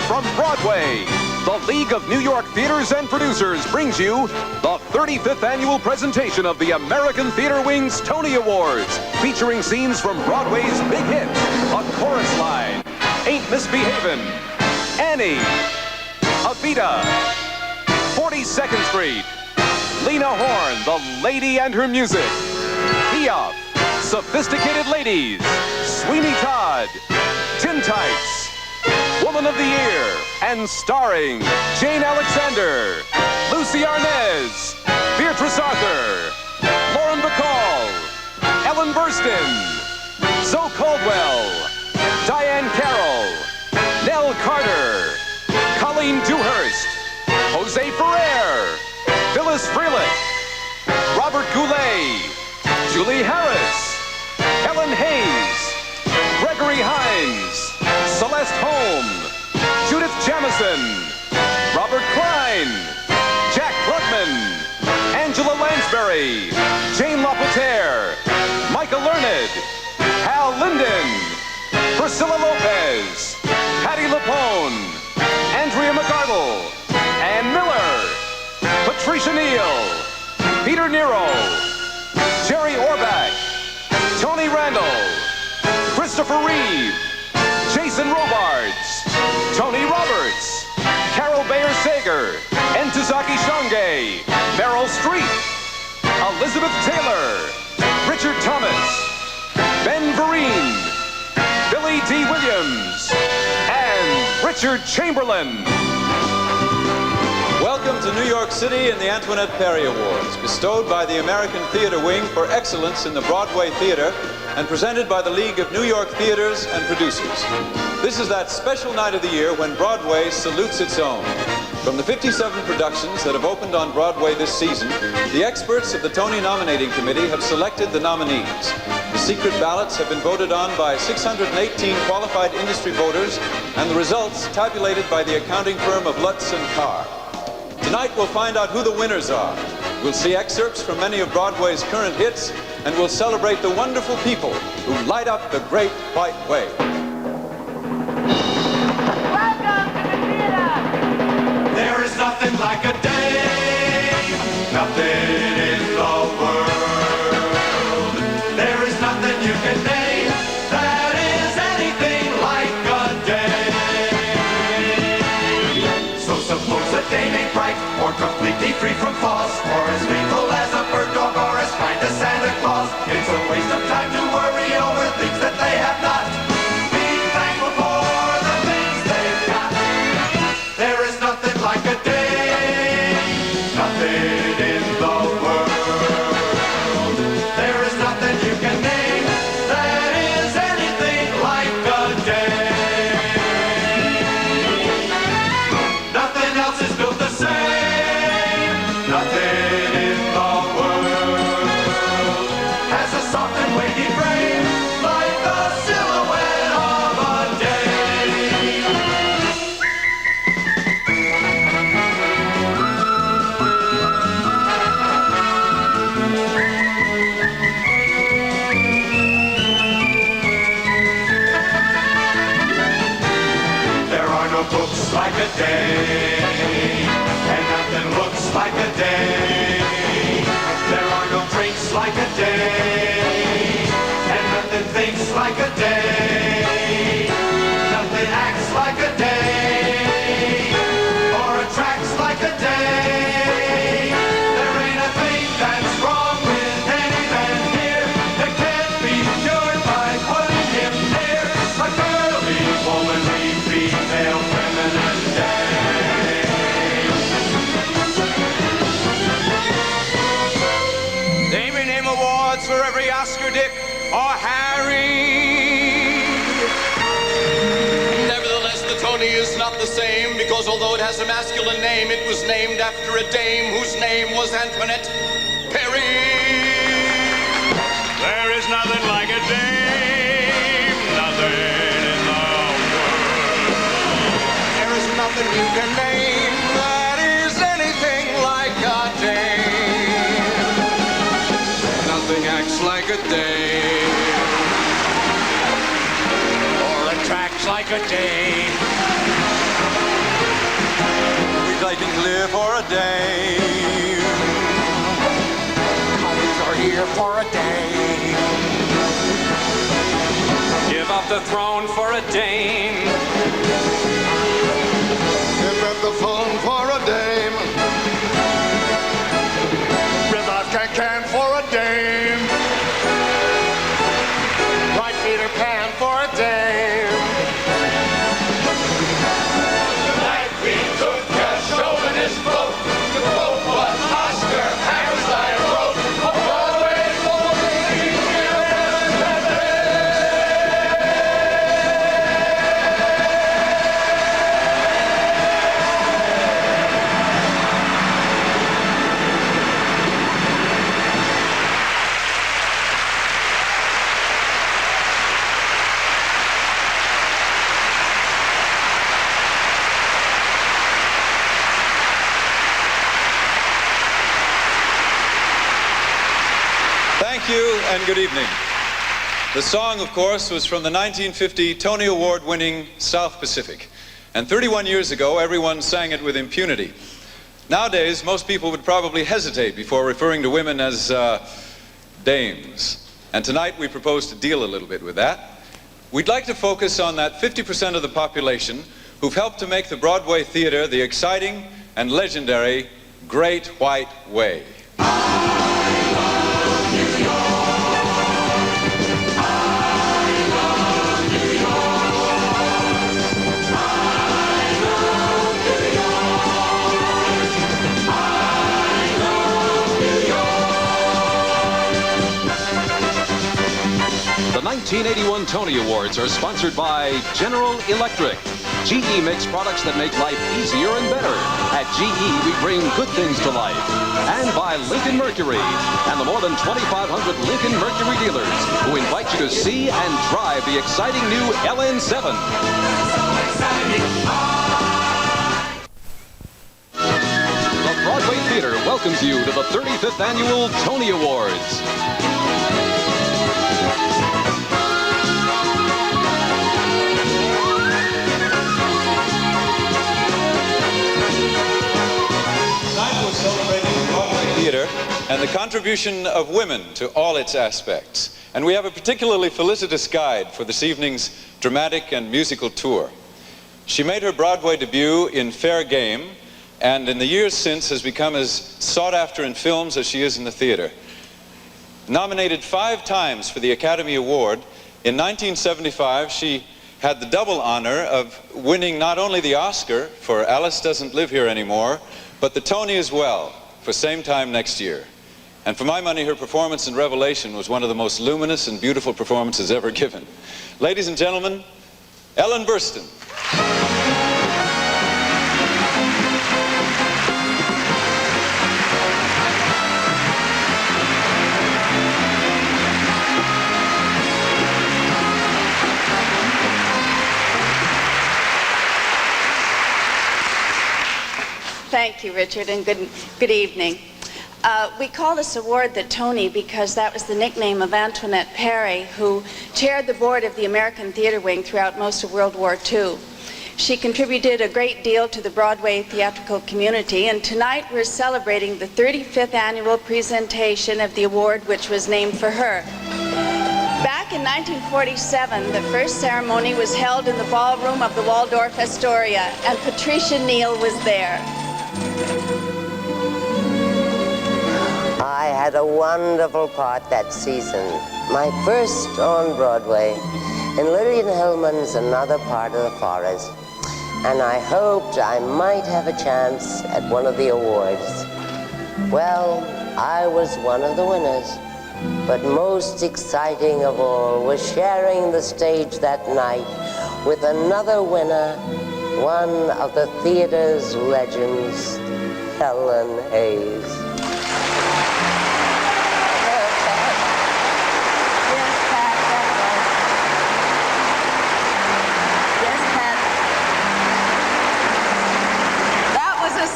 from Broadway. The League of New York Theaters and Producers brings you the 35th annual presentation of the American Theater Wing's Tony Awards, featuring scenes from Broadway's big hit, A Chorus Line, Ain't Misbehavin', Annie, Evita, 42nd Street, Lena Horne, The Lady and Her Music, Piaf, Sophisticated Ladies, Sweeney Todd, Tintypes, Woman of the Year, and starring Jane Alexander, Lucy Arnaz, Beatrice Arthur, Lauren Bacall, Ellen Burstyn, Zoe Caldwell, Diane Carroll, Nell Carter, Colleen Dewhurst, Jose Ferrer, Phyllis Freelich, Robert Goulet, Julie Harris, Helen Hayes, Gregory Hines, Celeste Holm, Judith Jamison, Robert Klein, Jack Klugman, Angela Lansbury, Jane LaPierre, Micah Learned, Hal Linden, Priscilla Lopez, Patti LuPone, Andrea McArdle, Ann Miller, Patricia Neal, Peter Nero, Jerry Orbach, Tony Randall, Christopher Reeve, Jason Robards, Tony Roberts, Carol Bayer-Sager, Ntozake Shange, Meryl Streep, Elizabeth Taylor, Richard Thomas, Ben Vereen, Billy D. Williams, and Richard Chamberlain. Welcome to New York City and the Antoinette Perry Awards, bestowed by the American Theater Wing for excellence in the Broadway theater and presented by the League of New York Theaters and Producers. This is that special night of the year when Broadway salutes its own. From the 57 productions that have opened on Broadway this season, the experts of the Tony Nominating Committee have selected the nominees. The secret ballots have been voted on by 618 qualified industry voters, and the results tabulated by the accounting firm of Lutz & Carr. Tonight we'll find out who the winners are. We'll see excerpts from many of Broadway's current hits, and we'll celebrate the wonderful people who light up the Great White Way. Welcome to the theater! There is nothing like a day, nothing in the world. There is nothing you can name that is anything like a day. So suppose a day ain't bright, or completely free from flaws, or as faithful as a bird dog, or as kind as Santa Claus. It's a waste of time to worry over things that they have not. Be thankful for the things they've got. There is nothing like a day, nothing in the world. There is nothing you can name that is anything like a day. Nothing else is built the same, nothing in the world has a soft and weighty frame like the silhouette of a day. There are no books like a day, and nothing looks like a day. There are no drinks like a day, and nothing thinks like a day. Nothing acts like a day, or attracts like a day. There ain't a thing that's wrong with any man here that can't be cured by putting him near a girly, womanly, female, feminine day. They may name awards for every Oscar, Dick, or Harry. Nevertheless, the Tony is not the same, because although it has a masculine name, it was named after a dame whose name was Antoinette Perry. There is nothing like a dame, nothing in the world. There is nothing you can name that is anything like a dame. Nothing acts like a dame, or attracts like a dame. making clear for a dame. Collies are here for a dame. Give up the throne for a dame. Give up the phone for a dame. Rip off can for a dame. Right Peter Pan for a dame. Tonight we took a chauvinist boat. The boat was Oscar Hammerstein wrote. Broadway Thank you and good evening. The song, of course, was from the 1950 Tony Award-winning South Pacific. And 31 years ago, everyone sang it with impunity. Nowadays, most people would probably hesitate before referring to women as dames. And tonight, we propose to deal a little bit with that. We'd like to focus on that 50% of the population who've helped to make the Broadway theater the exciting and legendary Great White Way. The 1981 Tony Awards are sponsored by General Electric. GE makes products that make life easier and better. At GE, we bring good things to life. And by Lincoln Mercury and the more than 2,500 Lincoln Mercury dealers who invite you to see and drive the exciting new LN7. The Broadway Theater welcomes you to the 35th Annual Tony Awards. Theater and the contribution of women to all its aspects. And we have a particularly felicitous guide for this evening's dramatic and musical tour. She made her Broadway debut in Fair Game, and in the years since has become as sought after in films as she is in the theater. Nominated 5 times for the Academy Award, in 1975 she had the double honor of winning not only the Oscar for Alice Doesn't Live Here Anymore, but the Tony as well, for same time next year. And for my money, her performance in Revelation was one of the most luminous and beautiful performances ever given. Ladies and gentlemen, Ellen Burstyn. Thank you, Richard, and good evening. We call this award the Tony because that was the nickname of Antoinette Perry, who chaired the board of the American Theater Wing throughout most of World War II. She contributed a great deal to the Broadway theatrical community, and tonight we're celebrating the 35th annual presentation of the award, which was named for her. Back in 1947, the first ceremony was held in the ballroom of the Waldorf Astoria, and Patricia Neal was there. I had a wonderful part that season, my first on Broadway, in Lillian Hellman's Another Part of the Forest, and I hoped I might have a chance at one of the awards. Well, I was one of the winners, but most exciting of all was sharing the stage that night with another winner, one of the theater's legends, Helen Hayes.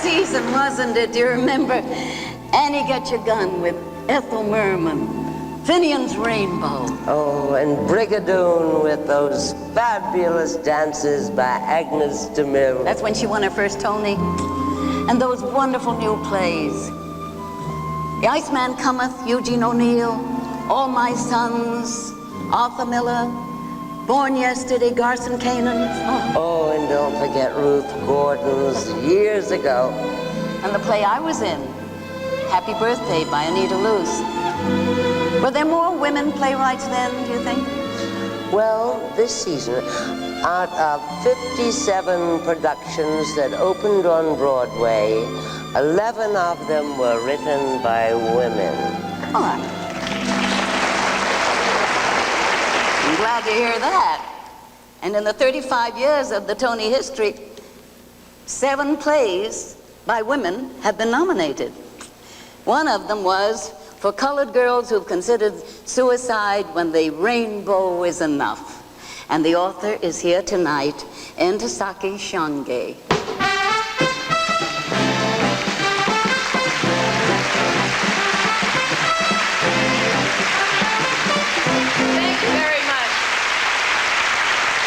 Season, wasn't it? Do you remember Annie Get Your Gun with Ethel Merman, Finian's Rainbow? Oh, and Brigadoon with those fabulous dances by Agnes DeMille. That's when she won her first Tony. and those wonderful new plays. The Iceman Cometh, Eugene O'Neill, All My Sons, Arthur Miller, Born Yesterday, Garson Kanan. Oh, and don't forget Ruth Gordon's Years Ago. And the play I was in, Happy Birthday by Anita Luce. Were there more women playwrights then, do you think? Well, this season, out of 57 productions that opened on Broadway, 11 of them were written by women. All right. I'm glad to hear that. And in the 35 years of the Tony history, 7 plays by women have been nominated. One of them was for colored girls who've considered suicide when the rainbow is enough. And the author is here tonight, Ntozake Shange. Thank you very much.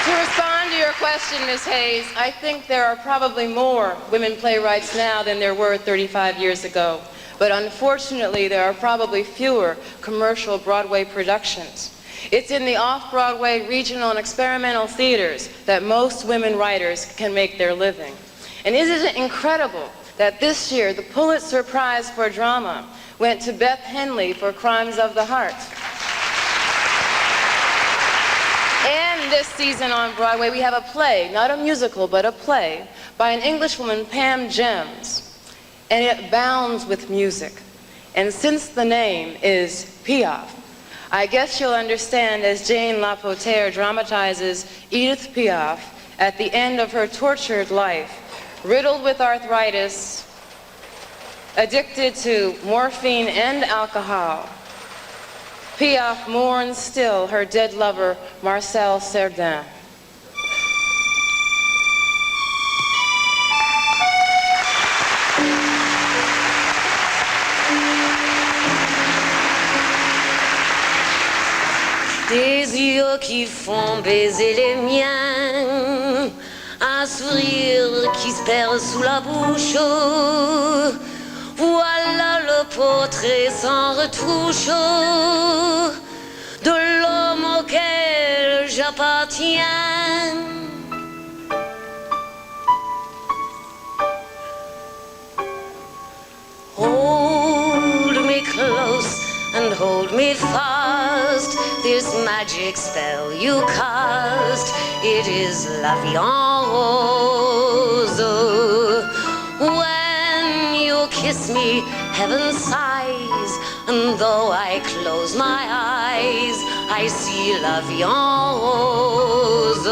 To respond to your question, Ms. Hayes, I think there are probably more women playwrights now than there were 35 years ago. But unfortunately, there are probably fewer commercial Broadway productions. It's in the off-Broadway regional and experimental theaters that most women writers can make their living. And isn't it incredible that this year the Pulitzer Prize for Drama went to Beth Henley for Crimes of the Heart? And this season on Broadway we have a play, not a musical, but a play, by an Englishwoman, Pam Gems. And it abounds with music. And since the name is Piaf, I guess you'll understand as Jane Lapotaire dramatizes Edith Piaf at the end of her tortured life, riddled with arthritis, addicted to morphine and alcohol. Piaf mourns still her dead lover, Marcel Cerdan. Des yeux qui font baiser les miens, un sourire qui se perd sous la bouche. Voilà le portrait sans retouche de l'homme auquel j'appartiens. Hold me close and hold me fast, this magic spell you cast, it is la vie en rose. When you kiss me, heaven sighs, and though I close my eyes, I see la vie en rose.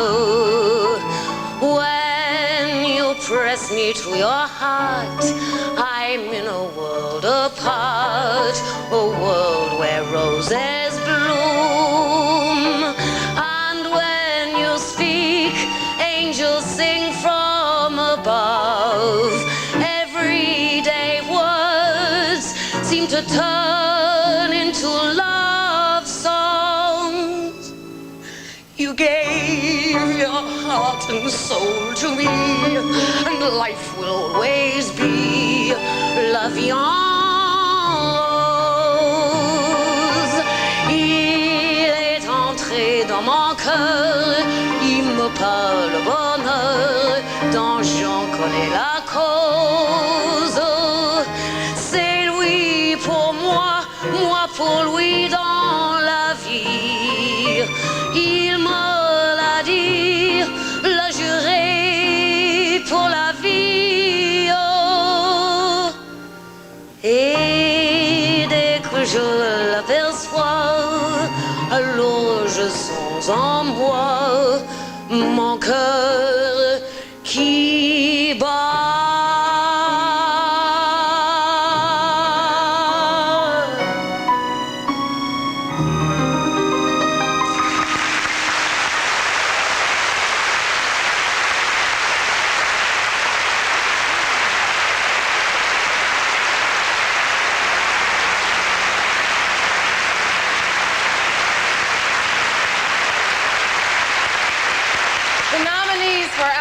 When you press me to your heart, I'm in a world apart, a world where roses bloom. And when you speak, angels sing from above. Everyday words seem to turn into love songs. You gave your heart and soul to me, and life will always be la vie en rose. Il est entré dans mon cœur, il me parle le bonheur, dont j'en connais la cause. C'est lui pour moi, moi pour lui dans la vie. Il me l'a dit, l'a juré pour la vie. Oh. Et dès que je l'aperçois, alors je sens en moi mon cœur qui bat.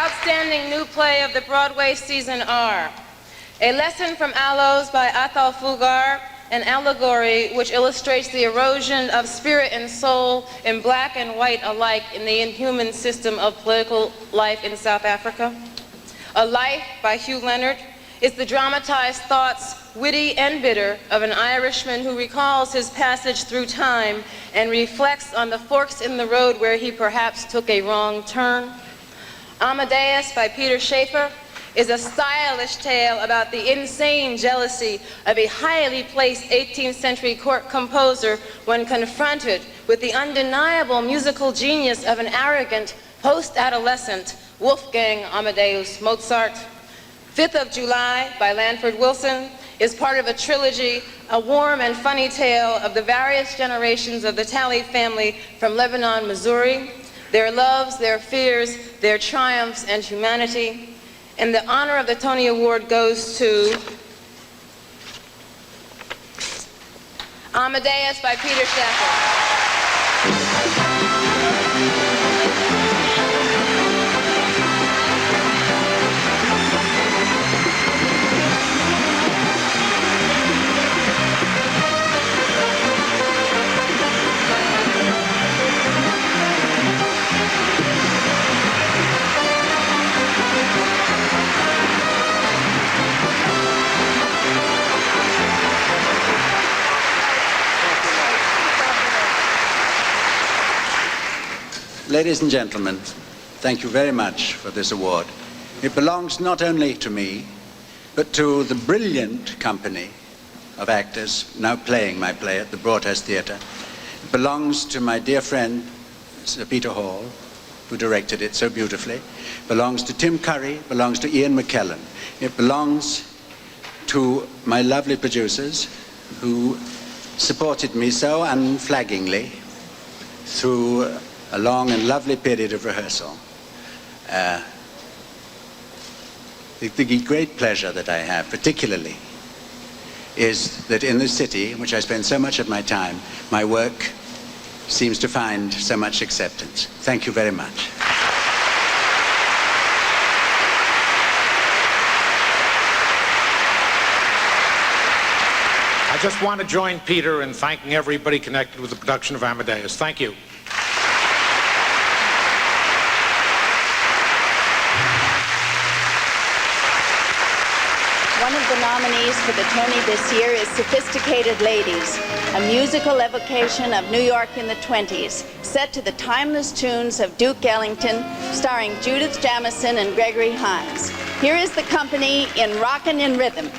Outstanding new play of the Broadway season are A Lesson from Aloes by Athol Fugard, an allegory which illustrates the erosion of spirit and soul in black and white alike in the inhuman system of political life in South Africa. A Life by Hugh Leonard is the dramatized thoughts, witty and bitter, of an Irishman who recalls his passage through time and reflects on the forks in the road where he perhaps took a wrong turn. Amadeus by Peter Schaeffer is a stylish tale about the insane jealousy of a highly placed 18th century court composer when confronted with the undeniable musical genius of an arrogant post-adolescent Wolfgang Amadeus Mozart. 5th of July by Lanford Wilson is part of a trilogy, a warm and funny tale of the various generations of the Talley family from Lebanon, Missouri, their loves, their fears, their triumphs, and humanity. And the honor of the Tony Award goes to Amadeus by Peter Shaffer. Ladies and gentlemen, thank you very much for this award. It belongs not only to me, but to the brilliant company of actors now playing my play at the Broadhurst Theatre. It belongs to my dear friend, Sir Peter Hall, who directed it so beautifully. It belongs to Tim Curry, belongs to Ian McKellen. It belongs to my lovely producers who supported me so unflaggingly through a long and lovely period of rehearsal. The great pleasure that I have, particularly, is that in this city, in which I spend so much of my time, my work seems to find so much acceptance. Thank you very much. I just want to join Peter in thanking everybody connected with the production of Amadeus. Thank you. One of the nominees for the Tony this year is Sophisticated Ladies, a musical evocation of New York in the 20s, set to the timeless tunes of Duke Ellington, starring Judith Jamison and Gregory Hines. Here is the company in Rockin' in Rhythm.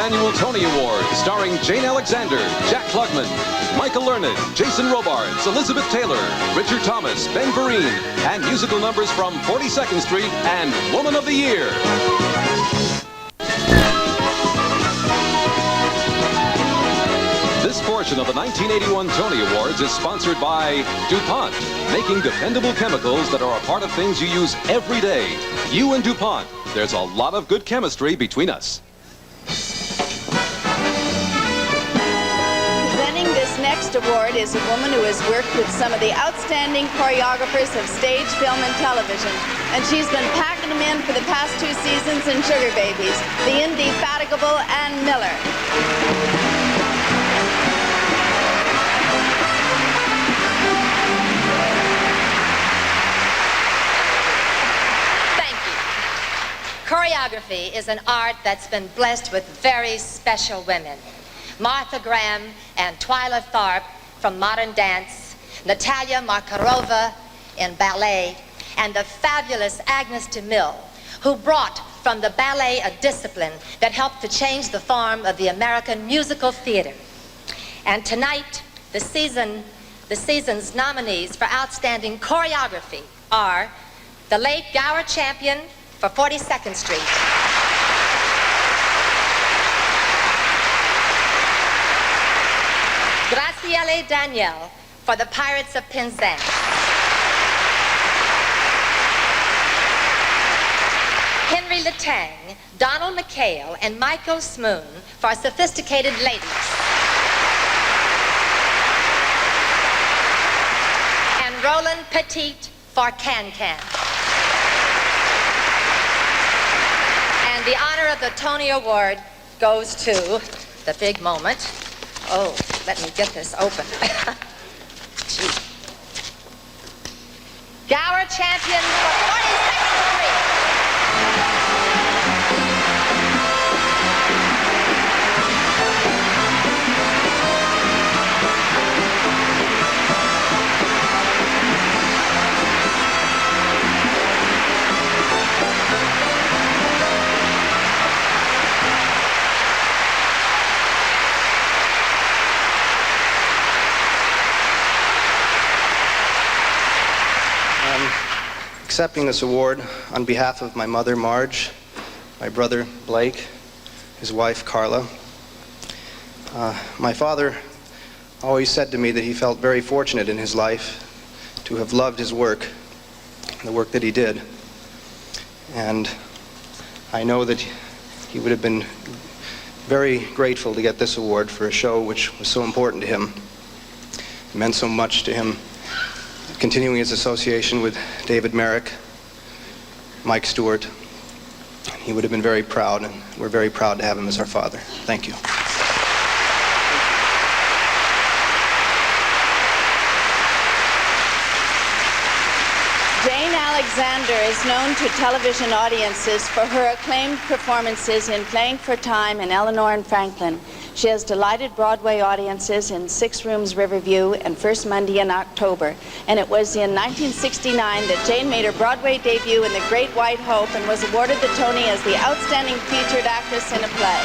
Annual Tony Awards, starring Jane Alexander, Jack Klugman, Michael Learned, Jason Robards, Elizabeth Taylor, Richard Thomas, Ben Vereen, and musical numbers from 42nd Street and Woman of the Year. This portion of the 1981 Tony Awards is sponsored by DuPont, making dependable chemicals that are a part of things you use every day. You and DuPont, there's a lot of good chemistry between us. Presenting this next award is a woman who has worked with some of the outstanding choreographers of stage, film, and television. And she's been packing them in for the past 2 seasons in Sugar Babies, the indefatigable Ann Miller. Choreography is an art that's been blessed with very special women. Martha Graham and Twyla Tharp from modern dance, Natalia Markarova in ballet, and the fabulous Agnes DeMille, who brought from the ballet a discipline that helped to change the form of the American musical theater. And tonight, the season's nominees for outstanding choreography are the late Gower champion for 42nd Street, Graciele Danielle for the Pirates of Penzance, Henry Letang, Donald McHale, and Michael Smoon for Sophisticated Ladies, and Roland Petit for Can-Can. And the honor of the Tony Award goes to the big moment. Oh, let me get this open. Gee. Gower champion for 42nd Street. Accepting this award on behalf of my mother, Marge, my brother, Blake, his wife, Carla. My father always said to me that he felt very fortunate in his life to have loved his work, the work that he did. And I know that he would have been very grateful to get this award for a show which was so important to him. It meant so much to him, continuing his association with David Merrick, Mike Stewart. He would have been very proud, and we're very proud to have him as our father. Thank you. Jane Alexander is known to television audiences for her acclaimed performances in Playing for Time and Eleanor and Franklin. She has delighted Broadway audiences in 6 Rooms Riverview and First Monday in October. And it was in 1969 that Jane made her Broadway debut in The Great White Hope and was awarded the Tony as the Outstanding Featured Actress in a Play.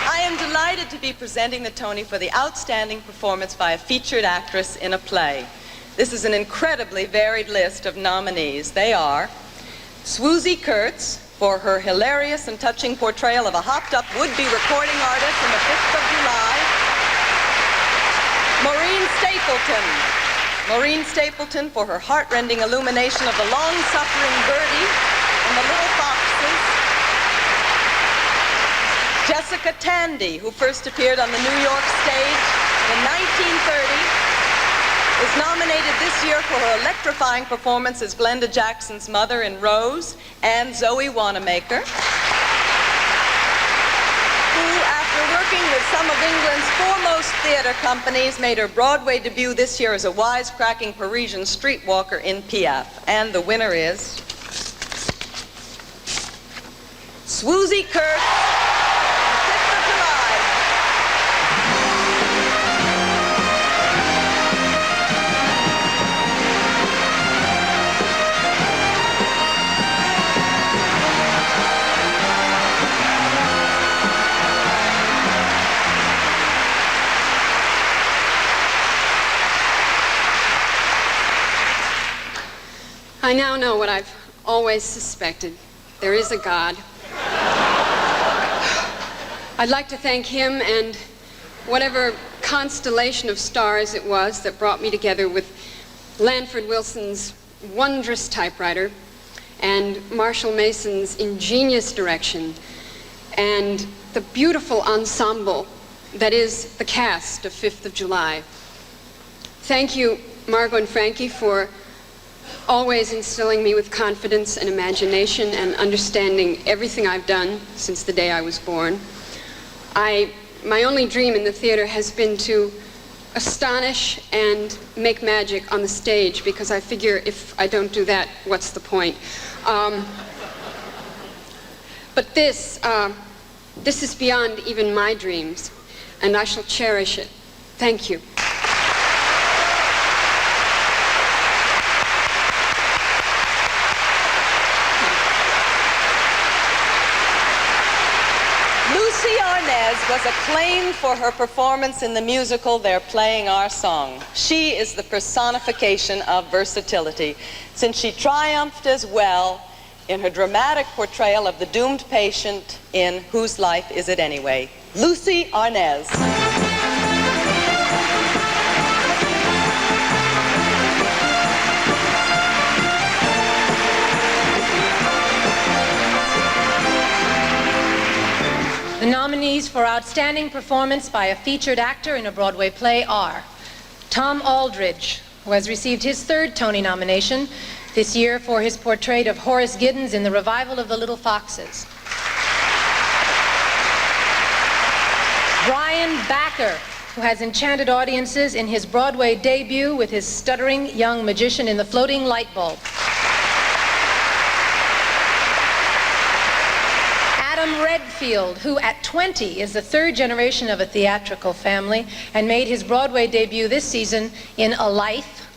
I am delighted to be presenting the Tony for the Outstanding Performance by a Featured Actress in a Play. This is an incredibly varied list of nominees. They are Swoosie Kurtz for her hilarious and touching portrayal of a hopped-up would-be recording artist in The 5th of July. Maureen Stapleton for her heart-rending illumination of the long-suffering Birdie and the Little Foxes. Jessica Tandy, who first appeared on the New York stage in 1930, is nominated this year for her electrifying performance as Glenda Jackson's mother in Rose, and Zoe Wanamaker, who, after working with some of England's foremost theater companies, made her Broadway debut this year as a wisecracking Parisian streetwalker in Piaf. And the winner is Swoosie Kurtz, 5th of July. I now know what I've always suspected. There is a God. I'd like to thank him and whatever constellation of stars it was that brought me together with Lanford Wilson's wondrous typewriter and Marshall Mason's ingenious direction and the beautiful ensemble that is the cast of 5th of July. Thank you, Margot and Frankie, for always instilling me with confidence and imagination and understanding everything I've done since the day I was born. My only dream in the theater has been to astonish and make magic on the stage, because I figure if I don't do that, what's the point? But this is beyond even my dreams, and I shall cherish it. Thank you. Was acclaimed for her performance in the musical They're Playing Our Song. She is the personification of versatility, since she triumphed as well in her dramatic portrayal of the doomed patient in Whose Life Is It Anyway? Lucy Arnaz. The nominees for Outstanding Performance by a Featured Actor in a Broadway Play are Tom Aldridge, who has received his 3rd Tony nomination this year for his portrait of Horace Giddens in the revival of The Little Foxes. Brian Backer, who has enchanted audiences in his Broadway debut with his stuttering young magician in The Floating Light Bulb. Adam Redfield, who at 20 is the 3rd generation of a theatrical family and made his Broadway debut this season in A Life.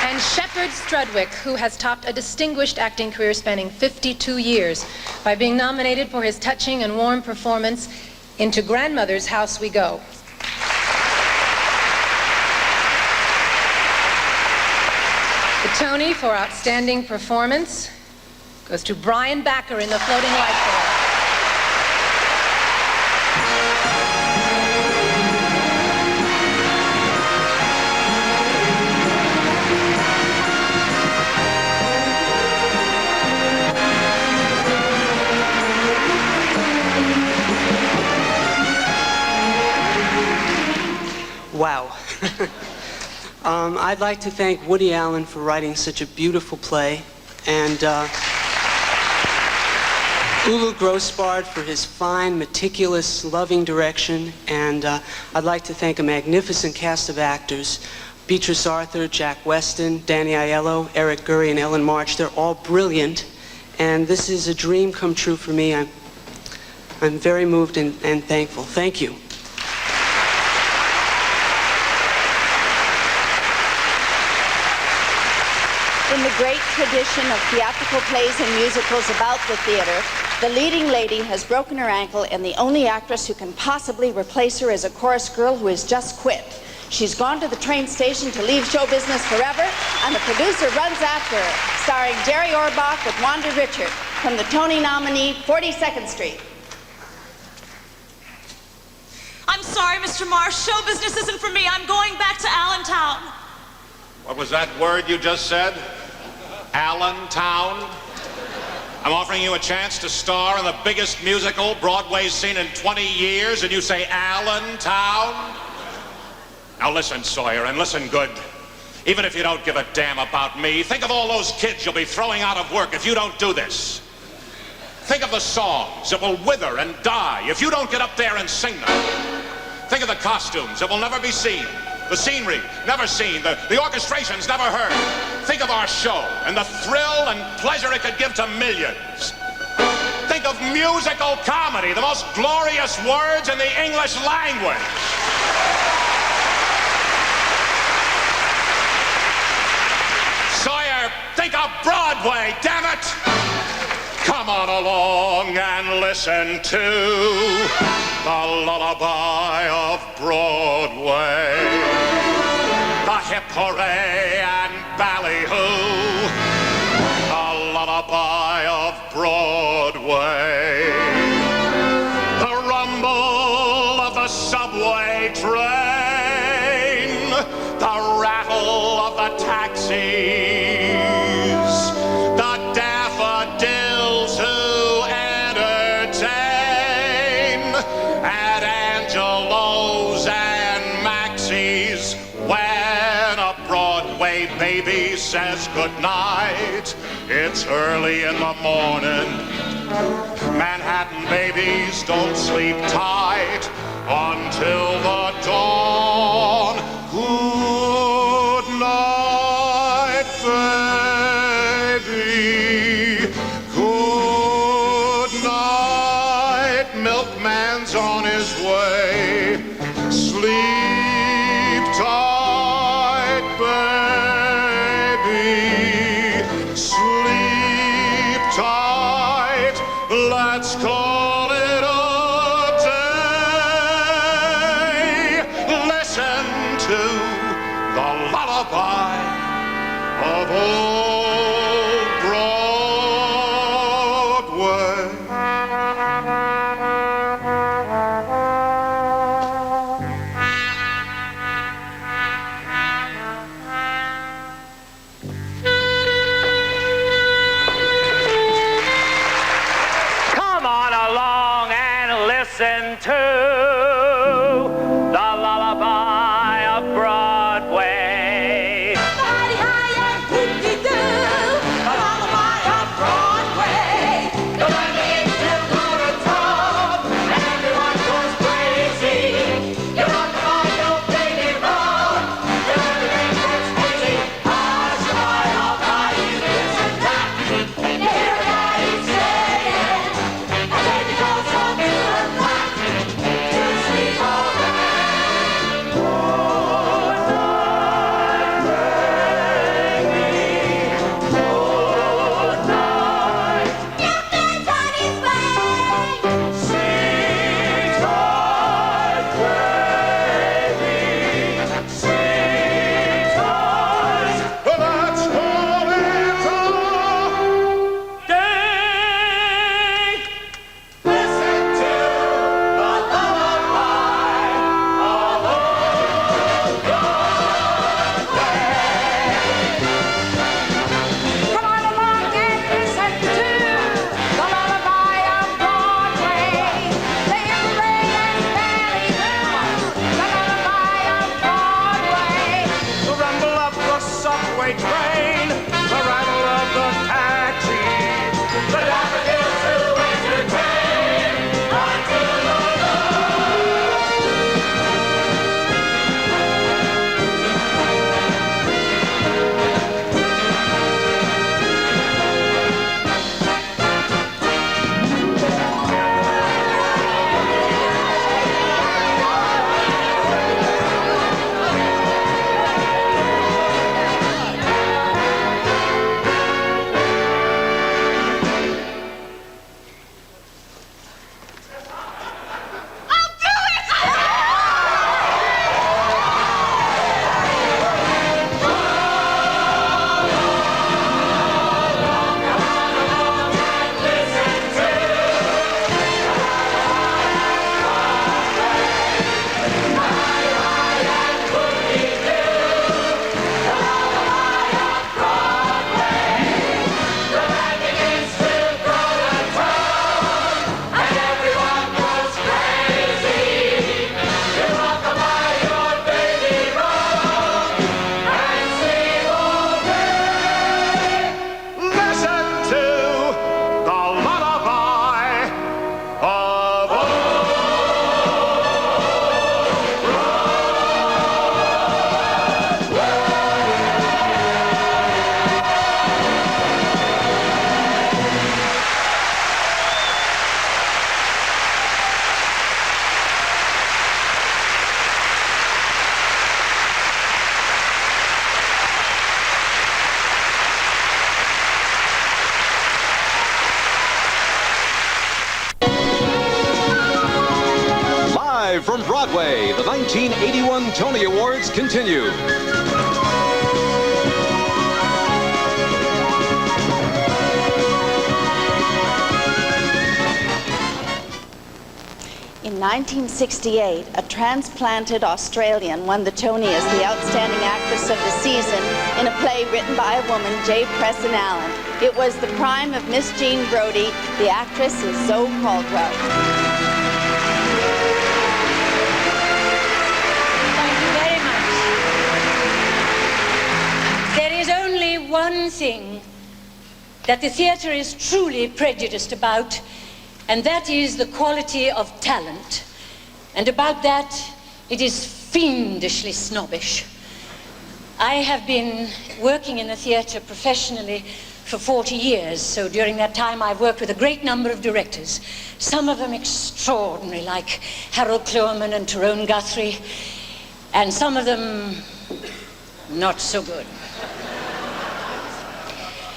And Shepard Strudwick, who has topped a distinguished acting career spanning 52 years by being nominated for his touching and warm performance in To Grandmother's House We Go. The Tony for Outstanding Performance goes to Brian Backer in The Floating Light Bulb. Wow. I'd like to thank Woody Allen for writing such a beautiful play, and Ulu Grossbard for his fine, meticulous, loving direction, and I'd like to thank a magnificent cast of actors, Beatrice Arthur, Jack Weston, Danny Aiello, Eric Gurry, and Ellen March. They're all brilliant, and this is a dream come true for me. I'm very moved and thankful. Thank you. In the great tradition of theatrical plays and musicals about the theater, the leading lady has broken her ankle, and the only actress who can possibly replace her is a chorus girl who has just quit. She's gone to the train station to leave show business forever, and the producer runs after her, starring Jerry Orbach with Wanda Richard from the Tony nominee 42nd Street. I'm sorry, Mr. Marsh. Show business isn't for me. I'm going back to Allentown. What was that word you just said? Allentown? I'm offering you a chance to star in the biggest musical Broadway's seen in 20 years, and you say Allentown? Now listen, Sawyer, and listen good. Even if you don't give a damn about me, think of all those kids you'll be throwing out of work if you don't do this. Think of the songs that will wither and die if you don't get up there and sing them. Think of the costumes that will never be seen. The scenery, never seen. The orchestrations, never heard. Think of our show and the thrill and pleasure it could give to millions. Think of musical comedy, the most glorious words in the English language. Sawyer, think of Broadway, damn it! Come on along and listen to the lullaby of Broadway. hip hooray and ballyhoo, a lullaby of Broadway, the rumble of the subway train, the rattle of the taxis, the daffodils who entertain at Angelo's and Maxie's when a Broadway baby says goodnight. It's early in the morning. Manhattan babies don't sleep tight until the dawn. Good night, baby. Good night. Milkman's on his way. Sleep tight, baby. Sleep tight. Let's call it a day. Listen to the lullaby of old Broadway. Come on along and listen to the lullaby of Broadway. Live from Broadway, the 1981 Tony Awards continue. In 1968, a transplanted Australian won the Tony as the Outstanding Actress of the Season in a play written by a woman, J. Preston Allen. It was the prime of Miss Jean Brodie. The actress is Zoe Caldwell. Thank you very much. There is only one thing that the theatre is truly prejudiced about, and that is the quality of talent. And about that, it is fiendishly snobbish. I have been working in the theatre professionally for 40 years, so during that time I've worked with a great number of directors, some of them extraordinary, like Harold Kloeman and Tyrone Guthrie, and some of them not so good.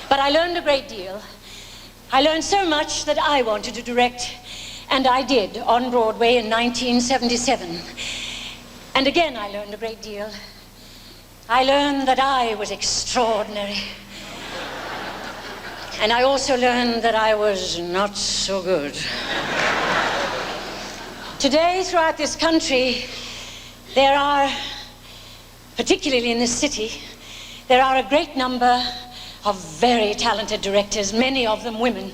But I learned a great deal. I learned so much that I wanted to direct, and I did on Broadway in 1977. And again, I learned a great deal. I learned that I was extraordinary. And I also learned that I was not so good. Today, throughout this country, there are, particularly in this city, there are a great number of very talented directors, many of them women.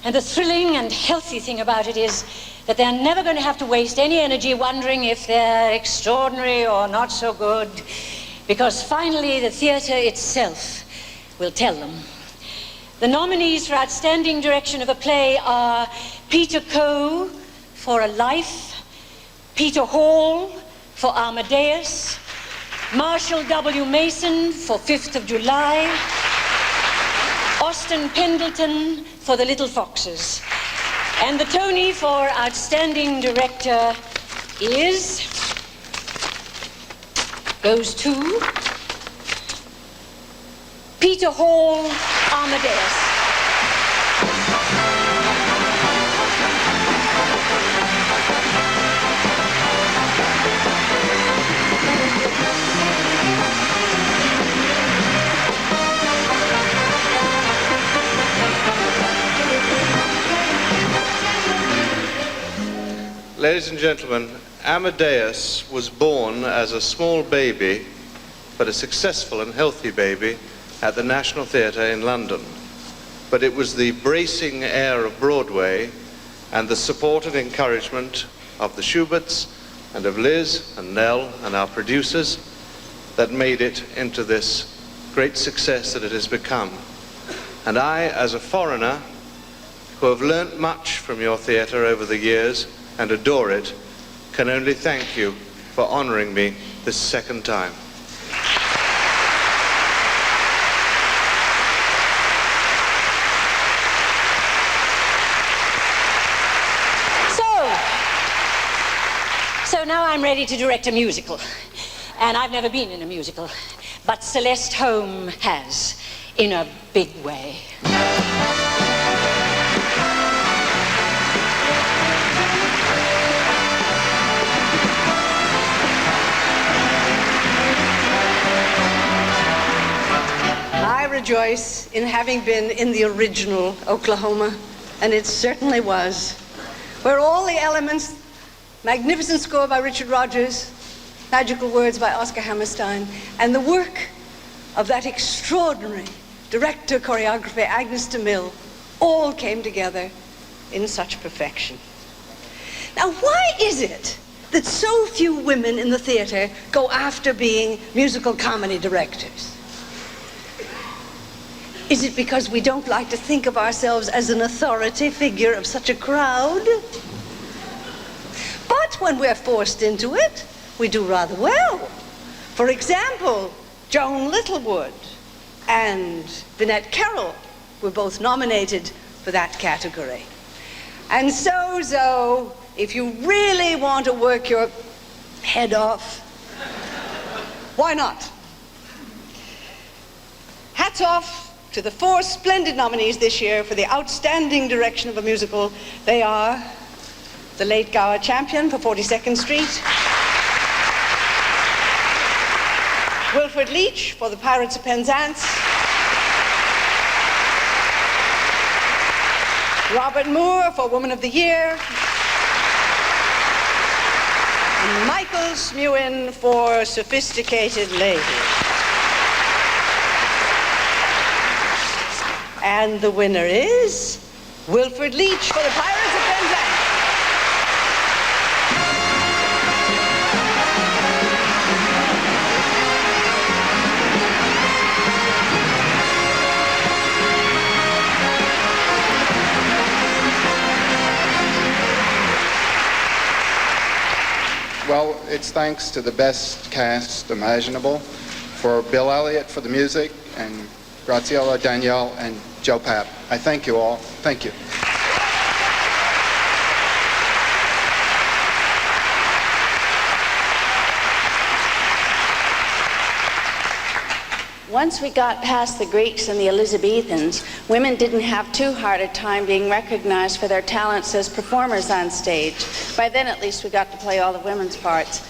And the thrilling and healthy thing about it is that they're never going to have to waste any energy wondering if they're extraordinary or not so good, because finally the theatre itself will tell them. The nominees for Outstanding Direction of a Play are Peter Coe for A Life, Peter Hall for Amadeus, Marshall W. Mason for 5th of July, Austin Pendleton for The Little Foxes. And the Tony for Outstanding Director goes to Peter Hall, Amadeus. Ladies and gentlemen, Amadeus was born as a small baby, but a successful and healthy baby, at the National Theatre in London. But it was the bracing air of Broadway and the support and encouragement of the Schuberts and of Liz and Nell and our producers that made it into this great success that it has become. And I, as a foreigner, who have learnt much from your theatre over the years and adore it, can only thank you for honoring me this second time. So now I'm ready to direct a musical. And I've never been in a musical, but Celeste Holm has, in a big way. I rejoice in having been in the original Oklahoma, and it certainly was, where all the elements, magnificent score by Richard Rodgers, magical words by Oscar Hammerstein, and the work of that extraordinary director choreography, Agnes DeMille, all came together in such perfection. Now, why is it that so few women in the theater go after being musical comedy directors? Is it because we don't like to think of ourselves as an authority figure of such a crowd? But when we're forced into it, we do rather well. For example, Joan Littlewood and Vinette Carroll were both nominated for that category. And so, Zoe, if you really want to work your head off, why not? Hats off to the 4 splendid nominees this year for the outstanding direction of a musical. They are the late Gower champion for 42nd Street, Wilfred Leach for The Pirates of Penzance, Robert Moore for Woman of the Year, Michael Smewin for Sophisticated Lady. And the winner is Wilfred Leach for the Pirates of Penzance. Well, it's thanks to the best cast imaginable, for Bill Elliott for the music, and Graciela, Danielle, and Joe Papp. I thank you all. Thank you. Once we got past the Greeks and the Elizabethans, women didn't have too hard a time being recognized for their talents as performers on stage. By then, at least, we got to play all the women's parts.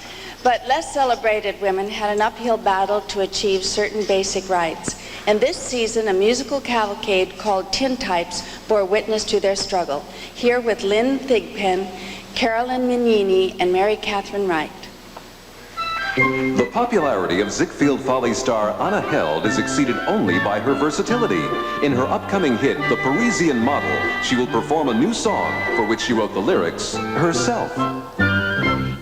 But less celebrated women had an uphill battle to achieve certain basic rights. And this season, a musical cavalcade called Tintypes bore witness to their struggle. Here with Lynn Thigpen, Carolyn Mignini, and Mary Catherine Wright. The popularity of Ziegfeld Follies star Anna Held is exceeded only by her versatility. In her upcoming hit, The Parisian Model, she will perform a new song for which she wrote the lyrics herself.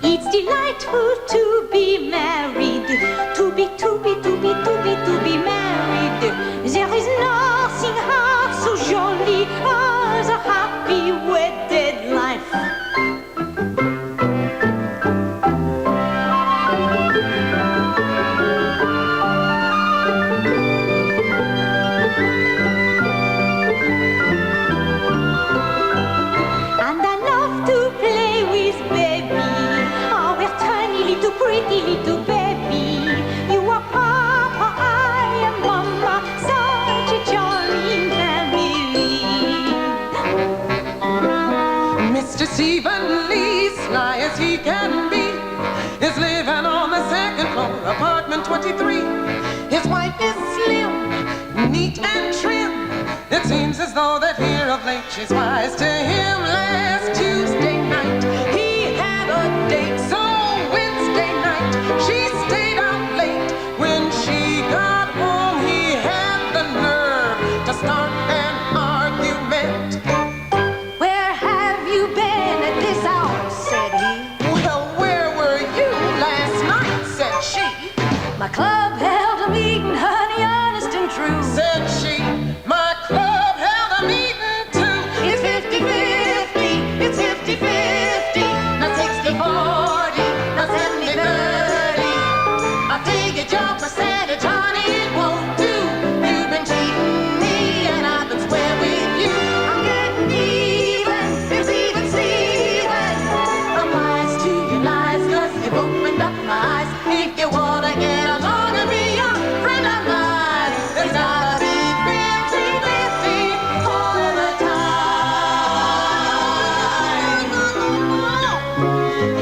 It's delightful to be married, to be married. There is nothing half so jolly as a happy wedded life. Pretty little baby, you are Papa, I am Mama, such a charming family. Mr. Stephen Lee, sly as he can be, is living on the second floor, apartment 23. His wife is slim, neat and trim. It seems as though that here of late she's wise to him. Last Tuesday night, he had a date, so Wednesday night, she stayed out late. When she got home, he had the nerve to start an argument. Where have you been at this hour, said he. Well, where were you last night, said she. My club held a meeting, honey, honest and true, said she. My club held a meeting too. It's 50-50, it's 50-50, not 60-40. I'll take a job percentage, honey, it won't do. You've been cheating me and I've been square with you. I'm getting even, it's even Steven. I'm wise to your lies, cause you've opened up my eyes. If you wanna get along and be a friend of mine, there's gotta be 50-50 all the time.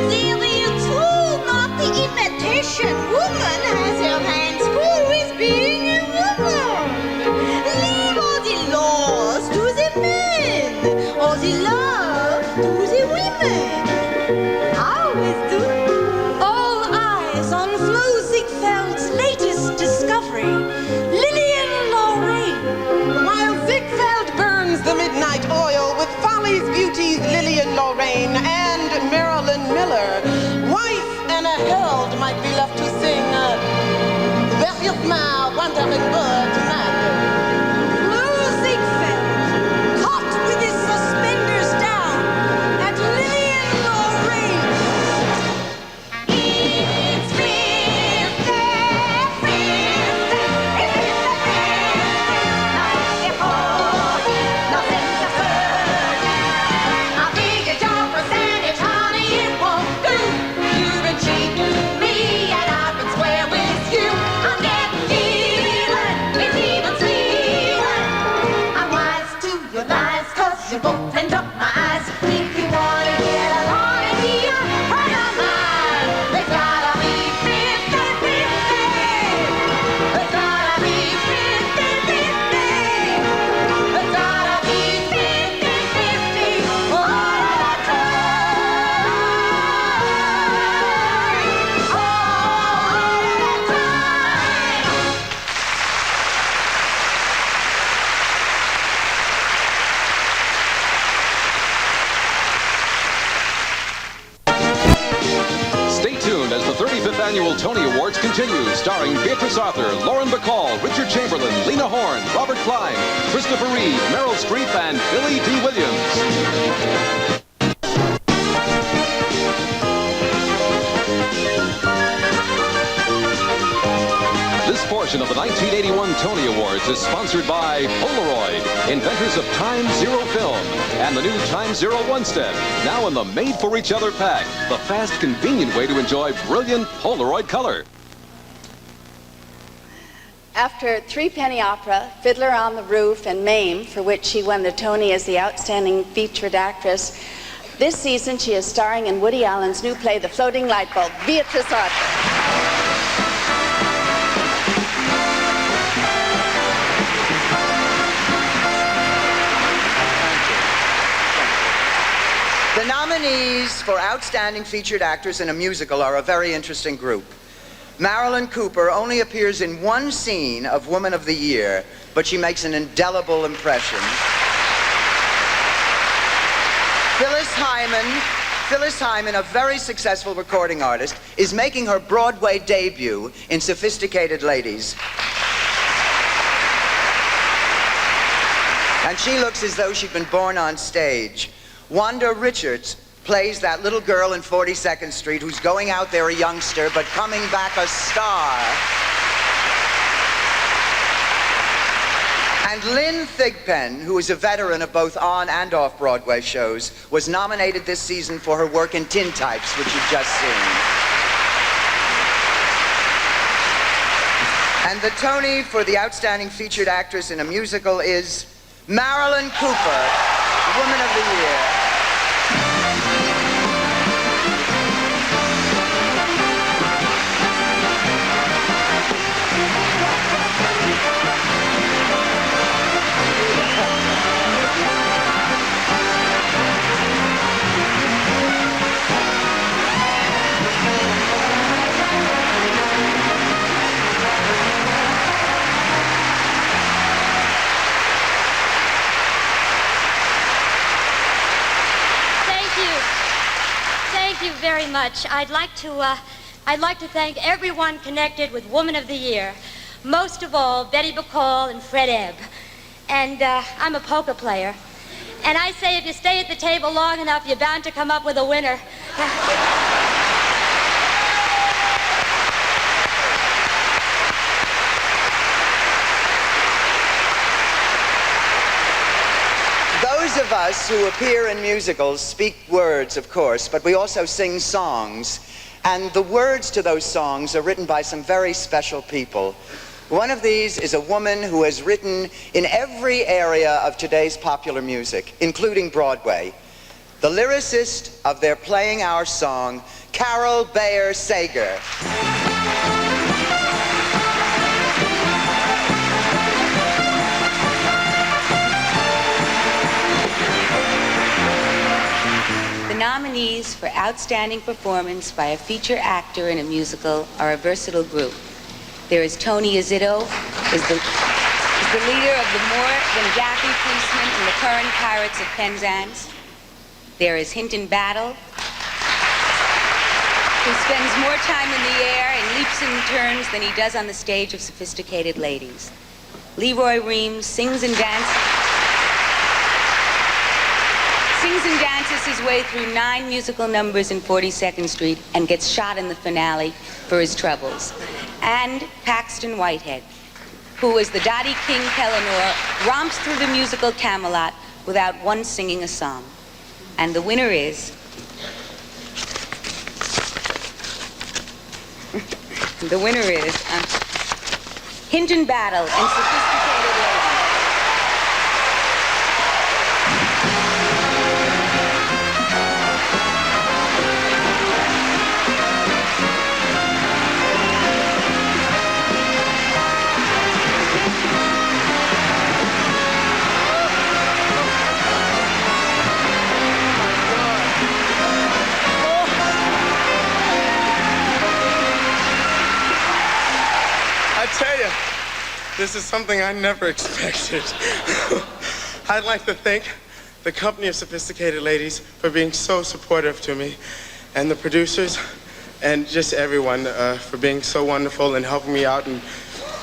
Celia too, not the imitation woman has her hands full with being a woman. Leave all the laws to the men, all the love to the women. I always do. All eyes on Flo Ziegfeld's latest discovery, Lillian Lorraine. While Ziegfeld burns the midnight oil with Folly's beauties Lillian Lorraine and Marilyn Miller, wife Anna Held might be left to sing Vers your smile, wandering bird tonight. Flo Ziegfeld, caught with his suspenders down at Lillian Lorraine. It's 50-50, I'll take a job percentage, honey, it won't do. You've been cheating me and I've been square with you. I'm getting even, it's annual Tony Awards continues, starring Beatrice Arthur, Lauren Bacall, Richard Chamberlain, Lena Horne, Robert Klein, Christopher Reeve, Meryl Streep, and Billy D. Williams. This portion of the 1981 Tony Awards is sponsored by Polaroid, inventors of Time Zero Film, and the new Time Zero One Step, now in the made-for-each-other pack, the fast, convenient way to enjoy brilliant Polaroid color. After Three Penny Opera, Fiddler on the Roof, and Mame, for which she won the Tony as the Outstanding Featured Actress, this season she is starring in Woody Allen's new play, The Floating Light Bulb, Beatrice Arthur. The nominees for Outstanding Featured Actress in a Musical are a very interesting group. Marilyn Cooper only appears in one scene of Woman of the Year, but she makes an indelible impression. Phyllis Hyman, a very successful recording artist, is making her Broadway debut in Sophisticated Ladies. And she looks as though she'd been born on stage. Wanda Richards plays that little girl in 42nd Street who's going out there a youngster but coming back a star. And Lynn Thigpen, who is a veteran of both on and off Broadway shows, was nominated this season for her work in Tintypes, which you've just seen. And the Tony for the Outstanding Featured Actress in a Musical is Marilyn Cooper, Woman of the Year. Thank you very much. I'd like to thank everyone connected with Woman of the Year. Most of all, Betty Bacall and Fred Ebb. And I'm a poker player. And I say if you stay at the table long enough, you're bound to come up with a winner. Those of us who appear in musicals speak words, of course, but we also sing songs. And the words to those songs are written by some very special people. One of these is a woman who has written in every area of today's popular music, including Broadway. The lyricist of They're Playing Our Song, Carol Bayer Sager. The nominees for Outstanding Performance by a Feature Actor in a Musical are a versatile group. There is Tony Izzo, is the leader of the More Than Jackie Policemen and the current Pirates of Penzance. There is Hinton Battle, who spends more time in the air and leaps and turns than he does on the stage of Sophisticated Ladies. Leroy Reams sings and dances his way through 9 musical numbers in 42nd Street and gets shot in the finale for his troubles. And Paxton Whitehead, who as the Dottie King Pellinore romps through the musical Camelot without once singing a song. And the winner is... Hinton Battle in Sophisticated Ladies. This is something I never expected. I'd like to thank the company of Sophisticated Ladies for being so supportive to me, and the producers, and just everyone for being so wonderful and helping me out and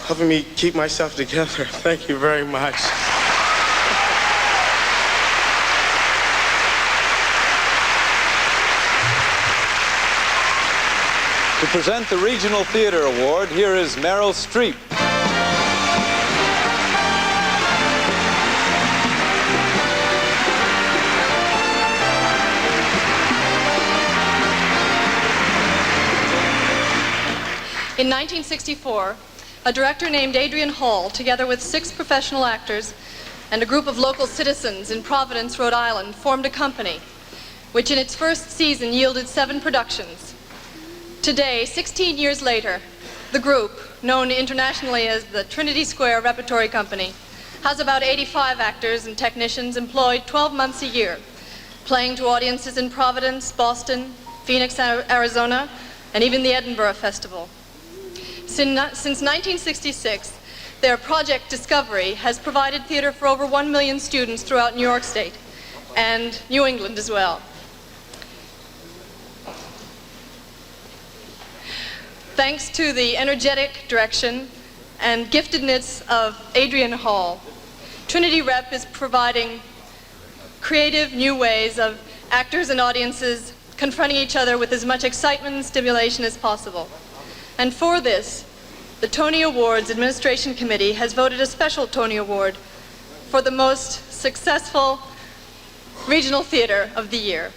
helping me keep myself together. Thank you very much. To present the Regional Theater Award, here is Meryl Streep. In 1964, a director named Adrian Hall, together with 6 professional actors and a group of local citizens in Providence, Rhode Island, formed a company, which in its first season yielded 7 productions. Today, 16 years later, the group, known internationally as the Trinity Square Repertory Company, has about 85 actors and technicians employed 12 months a year, playing to audiences in Providence, Boston, Phoenix, Arizona, and even the Edinburgh Festival. Since 1966, their Project Discovery has provided theater for over 1 million students throughout New York State and New England as well. Thanks to the energetic direction and giftedness of Adrian Hall, Trinity Rep is providing creative new ways of actors and audiences confronting each other with as much excitement and stimulation as possible. And for this, the Tony Awards Administration Committee has voted a special Tony Award for the most successful regional theater of the year.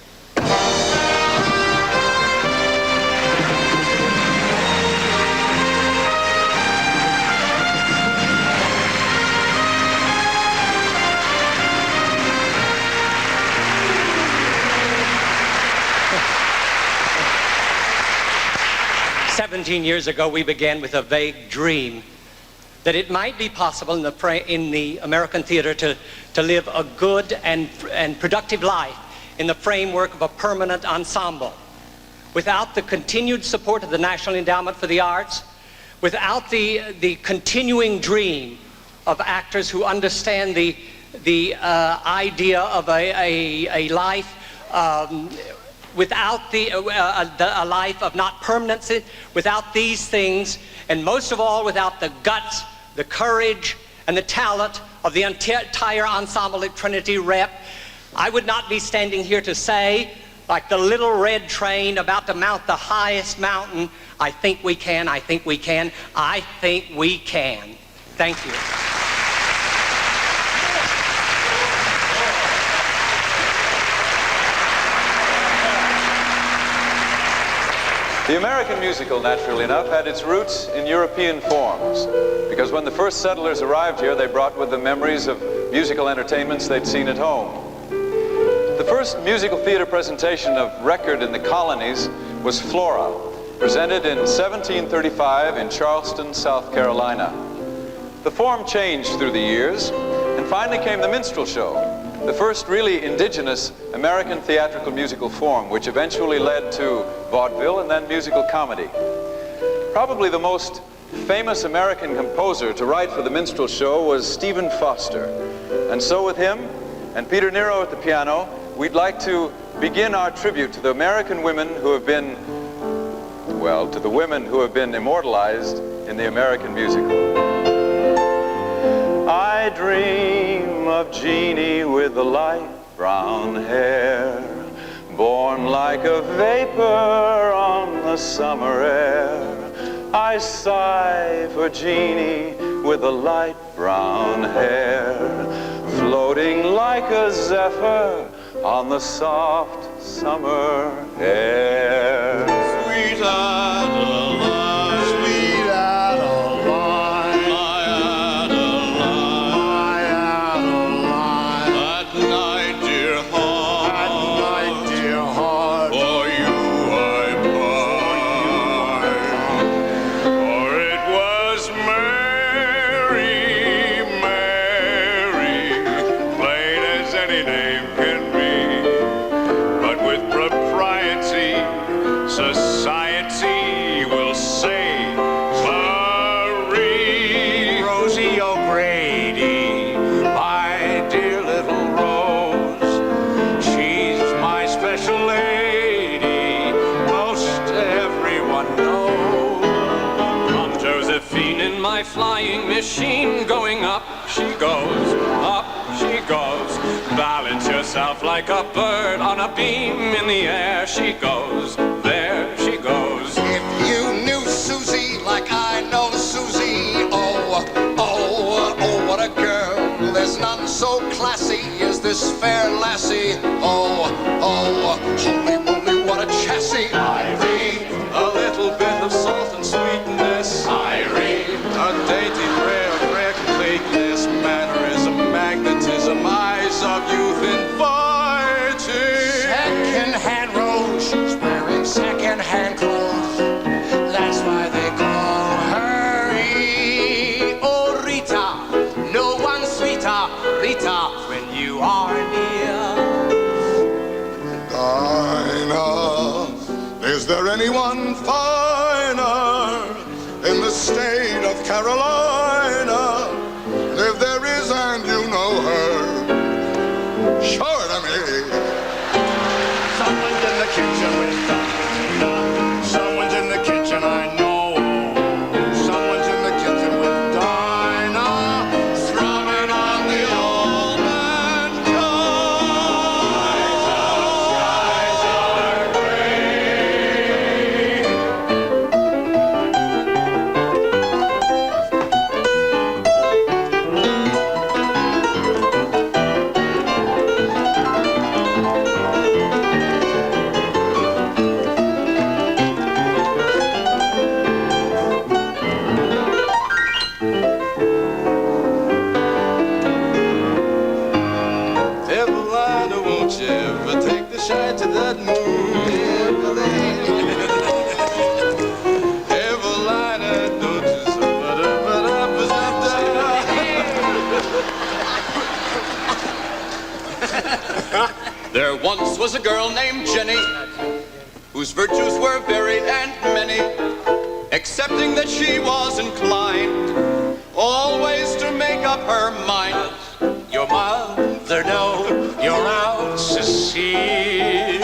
17 years ago, we began with a vague dream that it might be possible in the American theater to live a good and productive life in the framework of a permanent ensemble. Without the continued support of the National Endowment for the Arts, without the continuing dream of actors who understand the idea of a life without a life of not permanency, without these things, and most of all without the guts, the courage, and the talent of the entire ensemble at Trinity Rep, I would not be standing here to say, like the little red train about to mount the highest mountain, I think we can, I think we can, I think we can. Thank you. The American musical, naturally enough, had its roots in European forms, because when the first settlers arrived here, they brought with them memories of musical entertainments they'd seen at home. The first musical theater presentation of record in the colonies was Flora, presented in 1735 in Charleston, South Carolina. The form changed through the years, and finally came the minstrel show, the first really indigenous American theatrical musical form, which eventually led to vaudeville and then musical comedy. Probably the most famous American composer to write for the minstrel show was Stephen Foster. And so with him and Peter Nero at the piano, we'd like to begin our tribute to the American women who have been, well, to the women who have been immortalized in the American musical. I dream of Jeannie with the light brown hair, born like a vapor on the summer air. I sigh for Jeannie with the light brown hair, floating like a zephyr on the soft summer air. Sweet Adeline, sweet Adeline, my Adeline, my Adeline. At night, dear heart, at night, dear heart, for you I pine. For it was Mary, Mary, plain as any name can be, but with propriety flying machine. Going up she goes, up she goes. Balance yourself like a bird on a beam. In the air she goes, there she goes. If you knew Susie like I know Susie, oh, oh, oh, what a girl. There's none so classy as this fair lassie. Oh, oh, holy moly, what a chassis. Irene, a little bit of salt and sweetness. Irene, a dainty prayer of rare completeness. Mannerism, magnetism, eyes of youth inviting. Second-hand rose, she's wearing second-hand clothes. That's why they call her Oh, Rita, no one sweeter. Rita, when you are near. Dinah, is there anyone finer in the state of Carolina? If there is and you know her, show her to me. Someone's in the kitchen with Dinah. Someone's in the kitchen, I know. Someone's in the kitchen with Dinah, strumming on the old banjo. Skies are gray. Evelina, won't you ever take the shine to that moon? Evelina, don't you There once was a girl named Jenny, whose virtues were varied and many, excepting that she was inclined always to make up her mind. Your mother know you're out, Cecilia.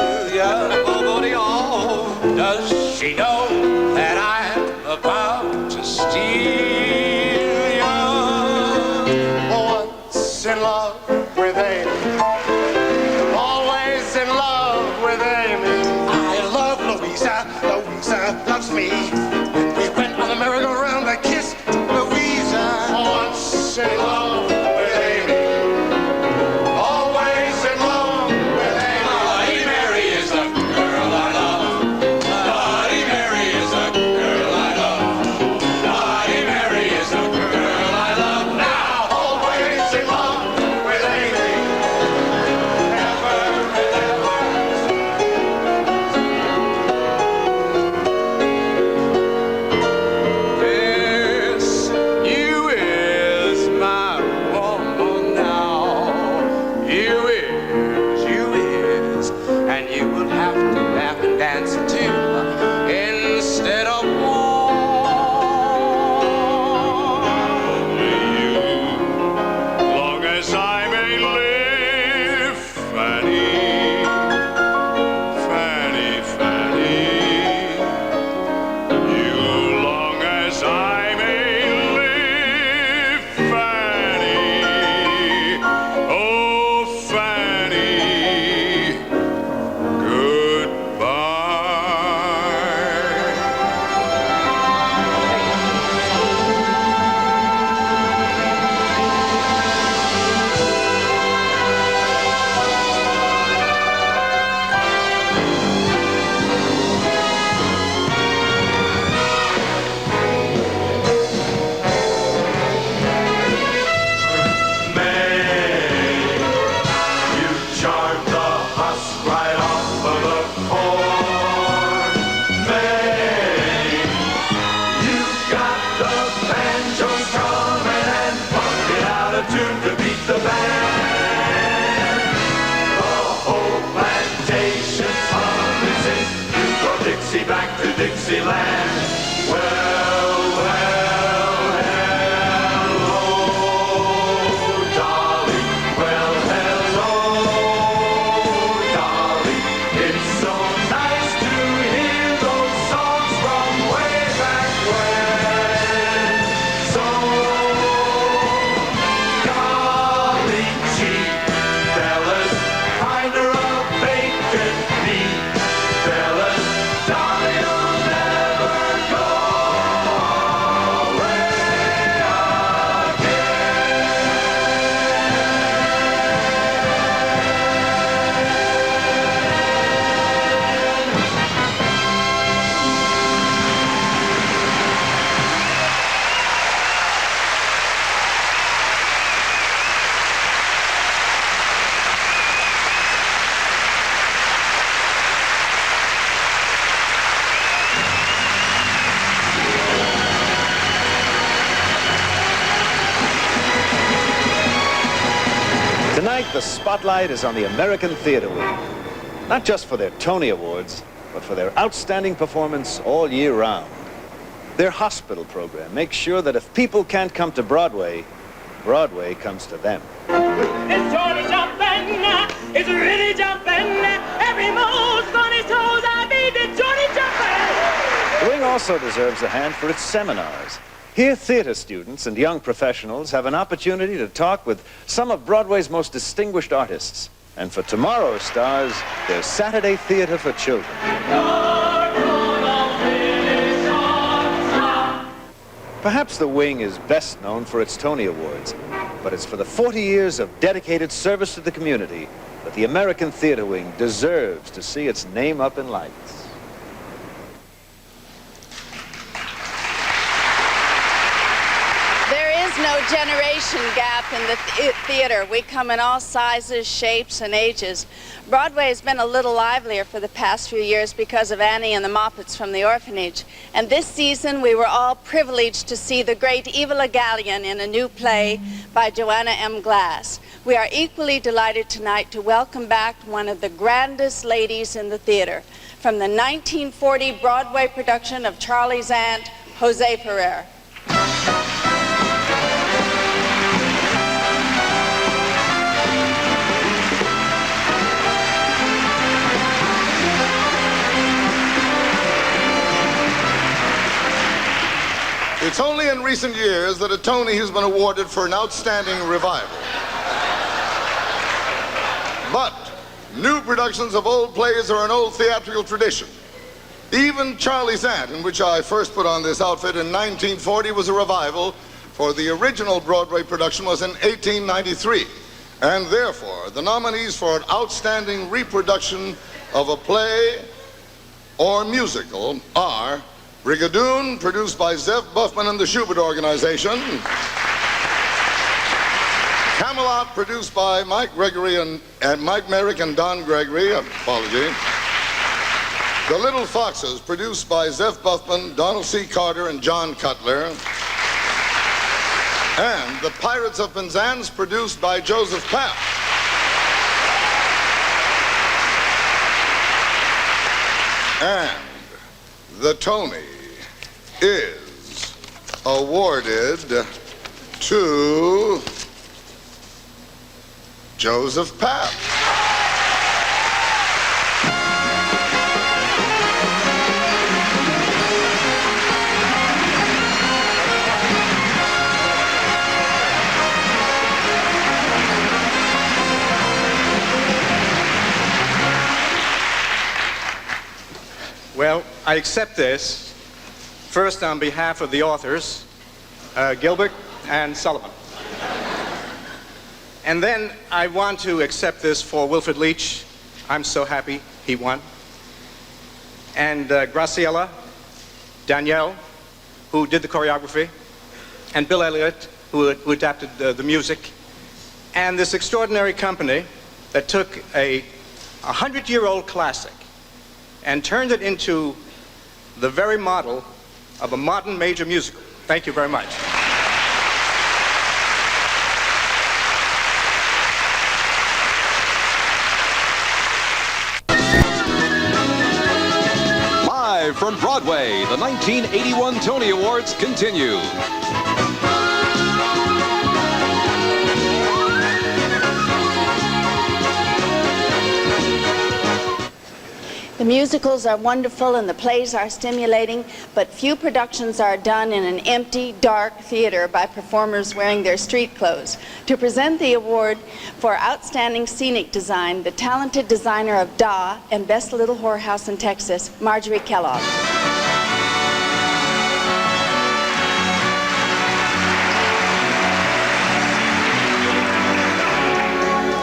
Oh, does she know that I'm about to steal you? Once in love with Amy, always in love with Amy. I love Louisa, Louisa loves me. When we went on the merry-go-round, I kissed Louisa. Once in love with Amy, always in love with Amy. Bloody Mary is the girl I love. Bloody Mary is the girl I love. Bloody Mary is the girl I love now. Always in love with Amy, ever and ever. Yes, you is my woman now. You is, and you will have to laugh and dance too, instead of war. Long as I may live, Fanny, Fanny, Fanny. You, long as I may live, Fanny. Oh, Fanny, goodbye. the spotlight is on the American Theater Wing. Not just for their Tony Awards, but for their outstanding performance all year round. Their hospital program makes sure that if people can't come to Broadway, Broadway comes to them. It's Johnny jumping, it's really jumping. Every move's on his toes, I mean it's Johnny jumping. The Wing also deserves a hand for its seminars. Here, theater students and young professionals have an opportunity to talk with some of Broadway's most distinguished artists. And for tomorrow's stars, there's Saturday Theater for Children. Perhaps the Wing is best known for its Tony Awards, but it's for the 40 years of dedicated service to the community that the American Theater Wing deserves to see its name up in lights. No generation gap in the theater. We come in all sizes, shapes, and ages. Broadway has been a little livelier for the past few years because of Annie and the Moppets from the orphanage. And this season, we were all privileged to see the great Eva Le Gallienne in a new play by Joanna M. Glass. We are equally delighted tonight to welcome back one of the grandest ladies in the theater. From the 1940 Broadway production of Charlie's Aunt, Jose Ferrer. It's only in recent years that a Tony has been awarded for an outstanding revival. But new productions of old plays are an old theatrical tradition. Even Charlie's Aunt, in which I first put on this outfit in 1940, was a revival, for the original Broadway production was in 1893. And therefore, the nominees for an outstanding reproduction of a play or musical are Brigadoon, produced by Zev Buffman and the Schubert Organization. Camelot, produced by Mike Gregory and Mike Merrick and Don Gregory. Apology. The Little Foxes, produced by Zev Buffman, Donald C. Carter, and John Cutler. And The Pirates of Penzance, produced by Joseph Piaf. And the Tony is awarded to Joseph Piaf. Well, I accept this, first on behalf of the authors, Gilbert and Sullivan. And then I want to accept this for Wilfred Leach. I'm so happy he won. And Graciela, Danielle, who did the choreography, and Bill Elliott, who adapted the music, and this extraordinary company that took a 100-year-old classic and turned it into the very model of a modern major musical. Thank you very much. Live from Broadway, the 1981 Tony Awards continue. The musicals are wonderful and the plays are stimulating, but few productions are done in an empty, dark theater by performers wearing their street clothes. To present the award for Outstanding Scenic Design, the talented designer of Da and Best Little Whorehouse in Texas, Marjorie Kellogg.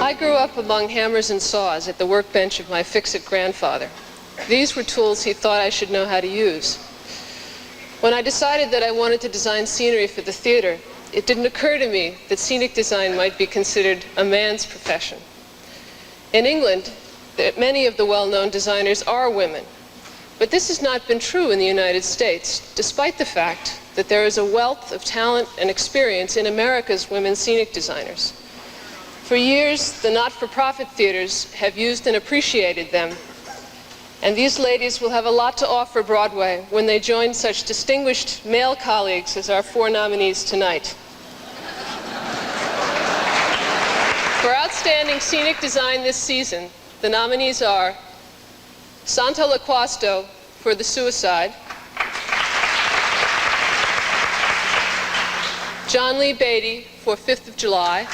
I grew up among hammers and saws at the workbench of my fix-it grandfather. These were tools he thought I should know how to use. When I decided that I wanted to design scenery for the theater, it didn't occur to me that scenic design might be considered a man's profession. In England, many of the well-known designers are women, but this has not been true in the United States, despite the fact that there is a wealth of talent and experience in America's women scenic designers. For years, the not-for-profit theaters have used and appreciated them, and these ladies will have a lot to offer Broadway when they join such distinguished male colleagues as our 4 nominees tonight. For outstanding scenic design this season, the nominees are Santa Laquasto for The Suicide, John Lee Beatty for 5th of July,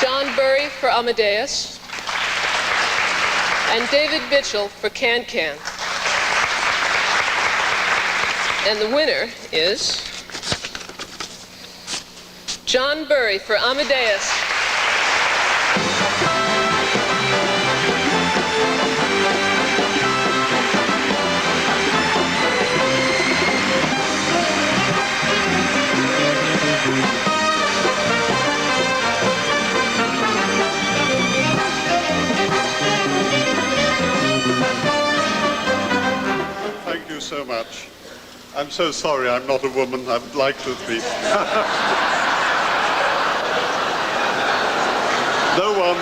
John Burry for Amadeus, and David Mitchell for Can-Can. And the winner is John Burry for Amadeus. Thank you so much. I'm so sorry I'm not a woman. I would like to be. No one.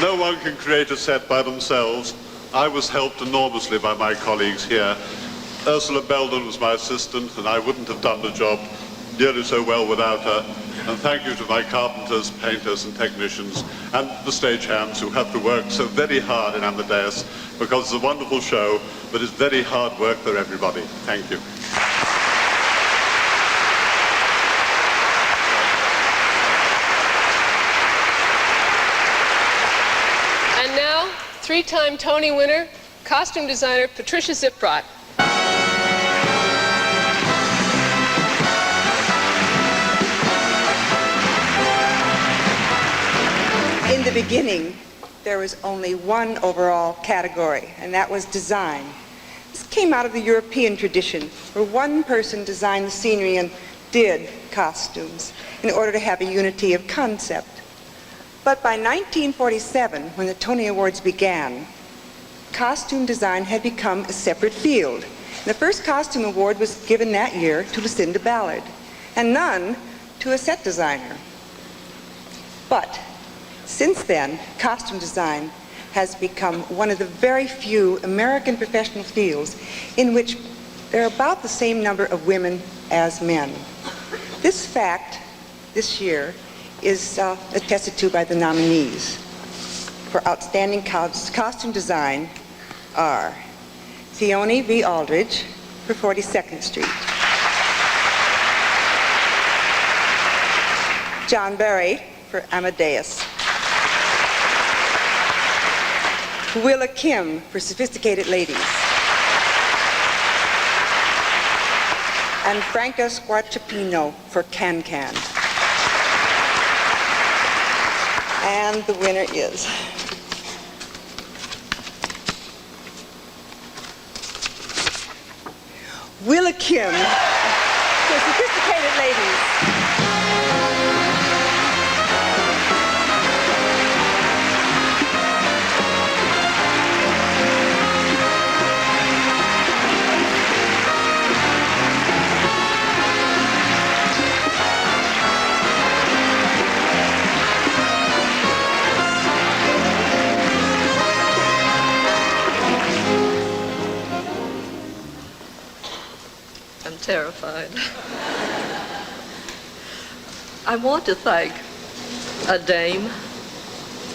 No one can create a set by themselves. I was helped enormously by my colleagues here. Ursula Belden was my assistant, and I wouldn't have done the job nearly so well without her. And thank you to my carpenters, painters, and technicians, and the stagehands who have to work so very hard in Amadeus, because it's a wonderful show, but it's very hard work for everybody. Thank you. And now, 3-time Tony winner, costume designer Patricia Ziprot. In the beginning, there was only one overall category, and that was design. This came out of the European tradition, where one person designed the scenery and did costumes in order to have a unity of concept. But by 1947, when the Tony Awards began, costume design had become a separate field. The first costume award was given that year to Lucinda Ballard, and none to a set designer. But since then, costume design has become one of the very few American professional fields in which there are about the same number of women as men. This fact, this year, is attested to by the nominees for outstanding costume design are Theone V. Aldridge for 42nd Street, John Barry for Amadeus, Willa Kim for Sophisticated Ladies, and Franca Squarciapino for Can-Can. And the winner is Willa Kim for Sophisticated Ladies. Terrified. I want to thank a dame,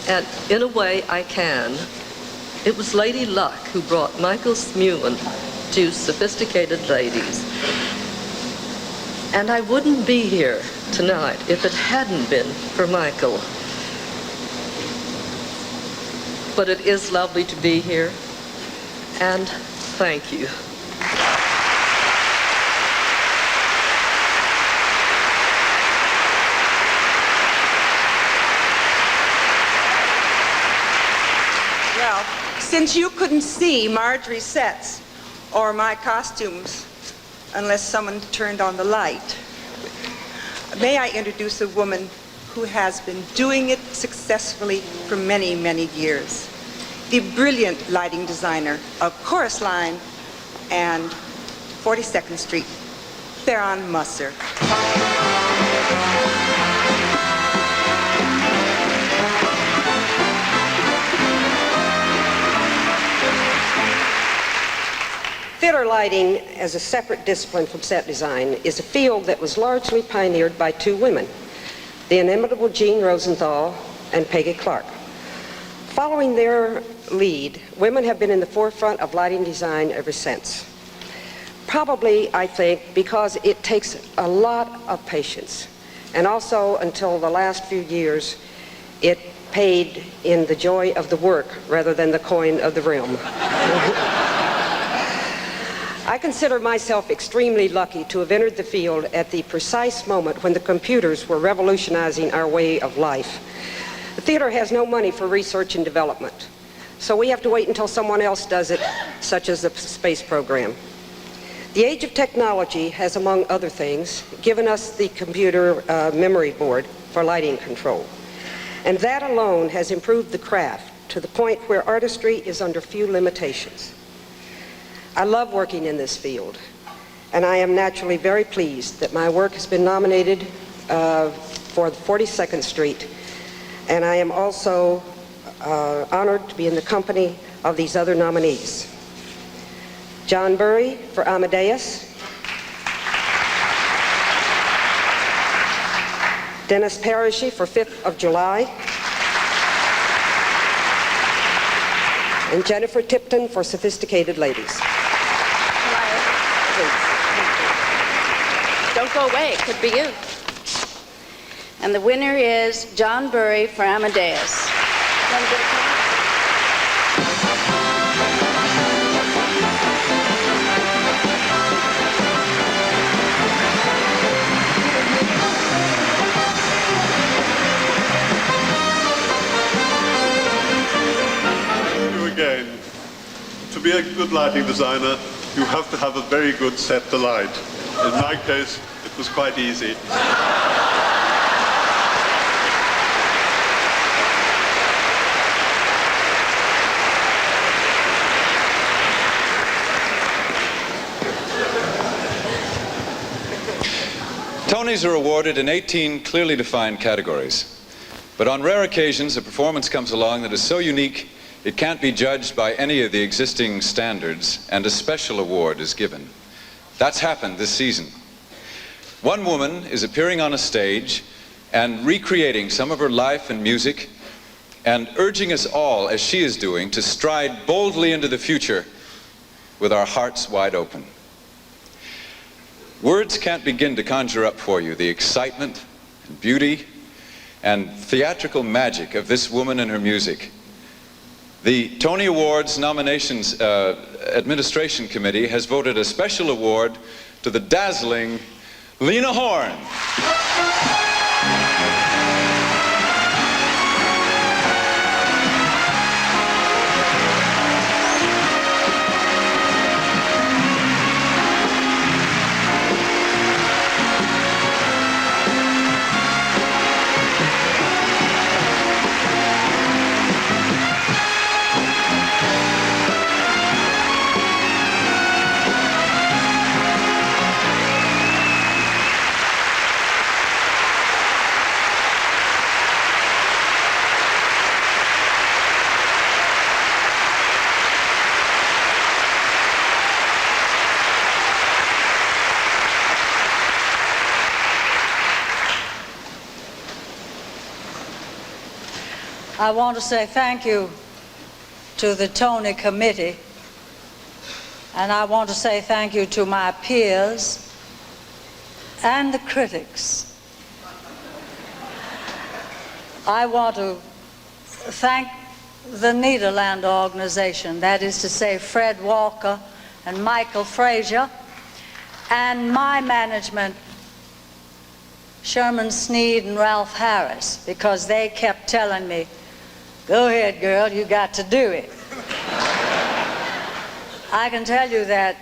and in a way I can. It was Lady Luck who brought Michael Smuin to Sophisticated Ladies. And I wouldn't be here tonight if it hadn't been for Michael. But it is lovely to be here, and thank you. Since you couldn't see Marjorie's sets or my costumes unless someone turned on the light, may I introduce a woman who has been doing it successfully for many, many years. The brilliant lighting designer of Chorus Line and 42nd Street. They're on Musser. Theater lighting, as a separate discipline from set design, is a field that was largely pioneered by two women, the inimitable Jean Rosenthal and Peggy Clark. Following their lead, women have been in the forefront of lighting design ever since. Probably, I think, because it takes a lot of patience. And also, until the last few years, it paid in the joy of the work rather than the coin of the realm. I consider myself extremely lucky to have entered the field at the precise moment when the computers were revolutionizing our way of life. The theater has no money for research and development, so we have to wait until someone else does it, such as the space program. The age of technology has, among other things, given us the computer memory board for lighting control. And that alone has improved the craft to the point where artistry is under few limitations. I love working in this field, and I am naturally very pleased that my work has been nominated for the 42nd Street, and I am also honored to be in the company of these other nominees. John Burry for Amadeus, Dennis Parrish for 5th of July, and Jennifer Tipton for Sophisticated Ladies. Don't go away, it could be you. And the winner is John Burry for Amadeus. Thank you again. To be a good lighting designer, you have to have a very good set to light. In my case, it was quite easy. Tonys are awarded in 18 clearly defined categories. But on rare occasions, a performance comes along that is so unique it can't be judged by any of the existing standards, and a special award is given. That's happened this season. One woman is appearing on a stage and recreating some of her life and music and urging us all, as she is doing, to stride boldly into the future with our hearts wide open. Words can't begin to conjure up for you the excitement and beauty and theatrical magic of this woman and her music. The Tony Awards Nominations Administration Committee has voted a special award to the dazzling Lena Horne. I want to say thank you to the Tony Committee, and I want to say thank you to my peers and the critics. I want to thank the Nederland organization, that is to say Fred Walker and Michael Frazier, and my management, Sherman Sneed and Ralph Harris, because they kept telling me, "Go ahead, girl, you got to do it." I can tell you that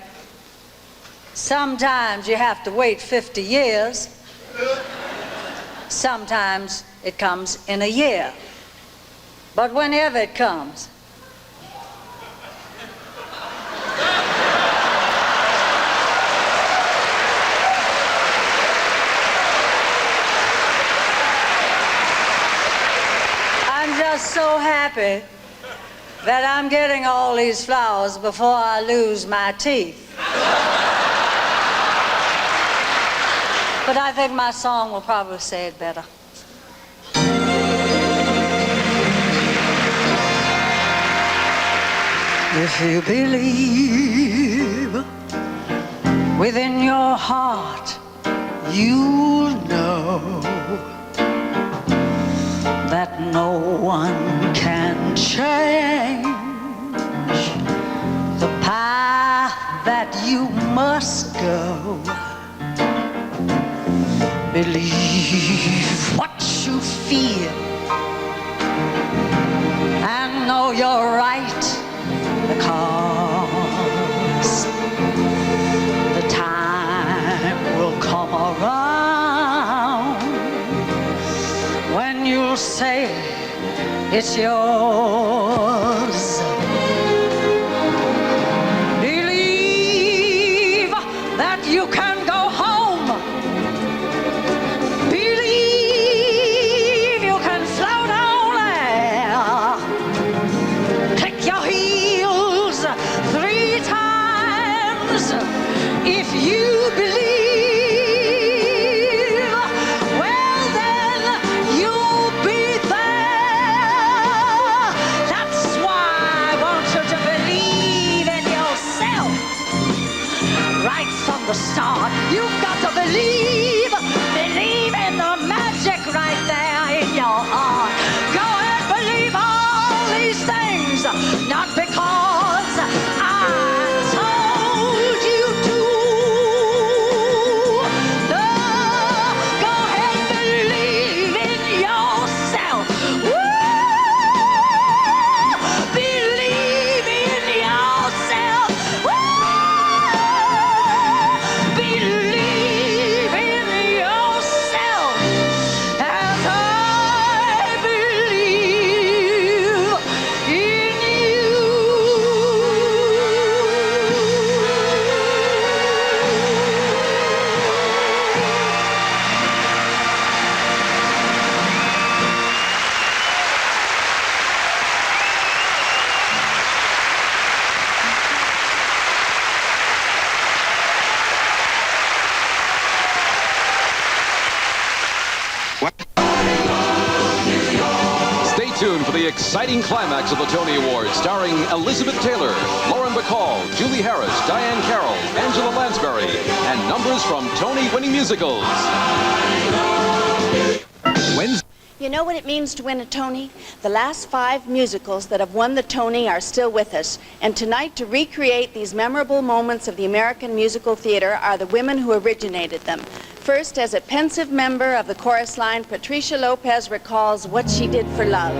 sometimes you have to wait 50 years. Sometimes it comes in a year. But whenever it comes, just so happy that I'm getting all these flowers before I lose my teeth. But I think my song will probably say it better. If you believe within your heart, you'll know that no one can change the path that you must go. Believe what you feel and know you're right, because the time will come around when you'll say it's yours. Believe that you can go home. Believe you can float on there. Click your heels 3 times if you believe. Well, then you'll be there. That's why I want you to believe in yourself. Right from the start, you've got to believe in the magic right there in your heart. Go and believe all these things, not because I told you to. No, go ahead and believe in yourself. Woo! Believe in yourself. Woo! Believe in yourself as I believe in you. Stay tuned for the exciting climax of the Tony Awards, starring Elizabeth Taylor, Lauren Bacall, Julie Harris, Diane Carroll, Angela Lansbury, and numbers from Tony-winning musicals. Wednesday. You know what it means to win a Tony? The last 5 musicals that have won the Tony are still with us. And tonight, to recreate these memorable moments of the American musical theater are the women who originated them. First, as a pensive member of the chorus line, Patricia Lopez recalls what she did for love.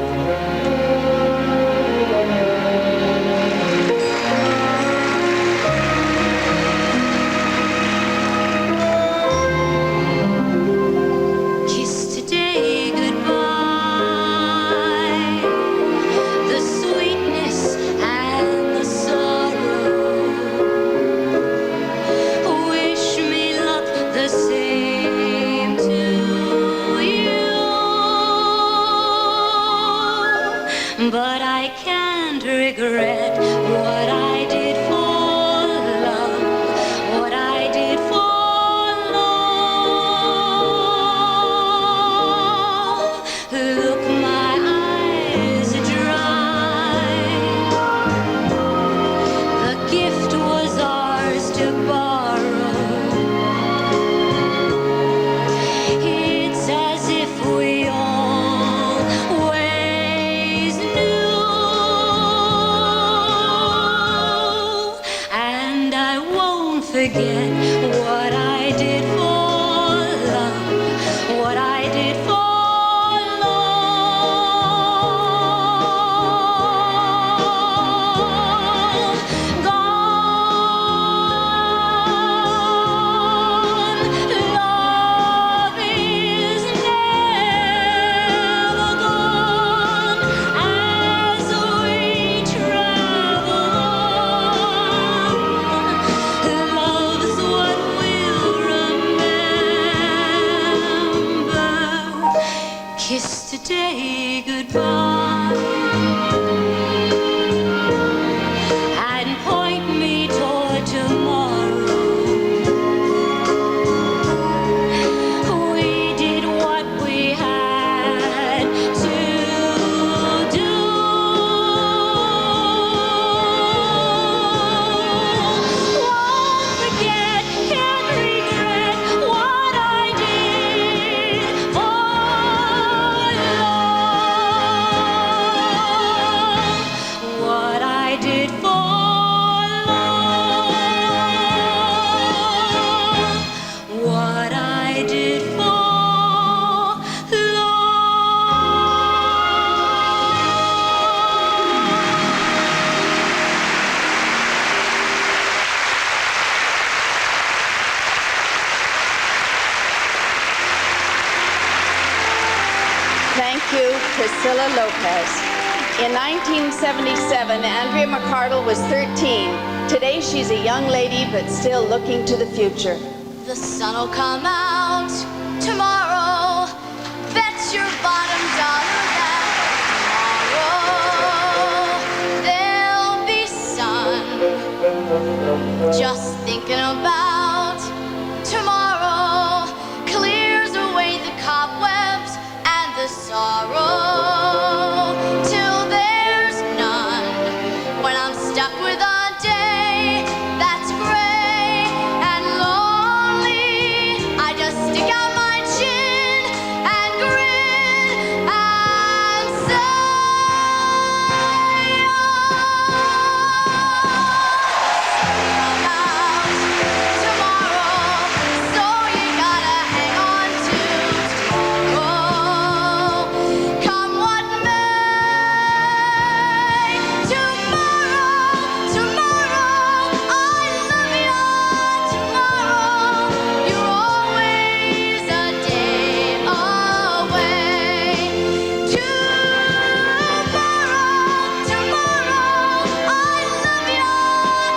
Kiss today goodbye, the sweetness and the sorrow. Wish me luck the same to you, but I can't regret what I did for love, what I did for love. Look, my eyes are dry. The gift was ours to borrow. It's as if we always knew. say goodbye and point me toward tomorrow. We did what we had to do. Won't forget, can't regret what I did for love. What I did for love. What I did for love. Thank you, Priscilla Lopez. In 1977, Andrea McCardle was 13. Today, she's a young lady, but still looking to the future. The sun'll come out tomorrow. Bet your bottom dollar that tomorrow there'll be sun. Just thinking about tomorrow clears away the cobwebs and the sorrow till there's none. When I'm stuck with a day that's gray and lonely, I just stick out my chin and grin and say, about tomorrow. So you gotta hang on to tomorrow. Come what may, tomorrow, tomorrow, I love you. Tomorrow, you're always a day away. Tomorrow, tomorrow, I love you.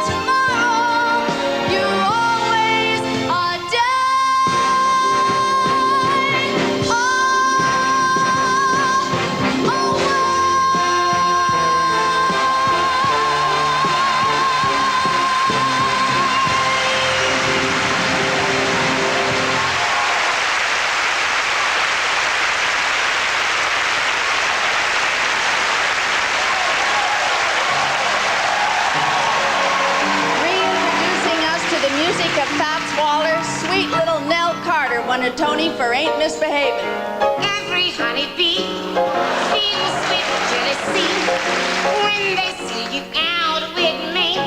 Tomorrow, you're always a day Reintroducing us to the music of Fats Waller, sweet little Nell Carter won a Tony for Ain't Misbehavin'. Every honeybee feels sweet jealousy when they see you out with me.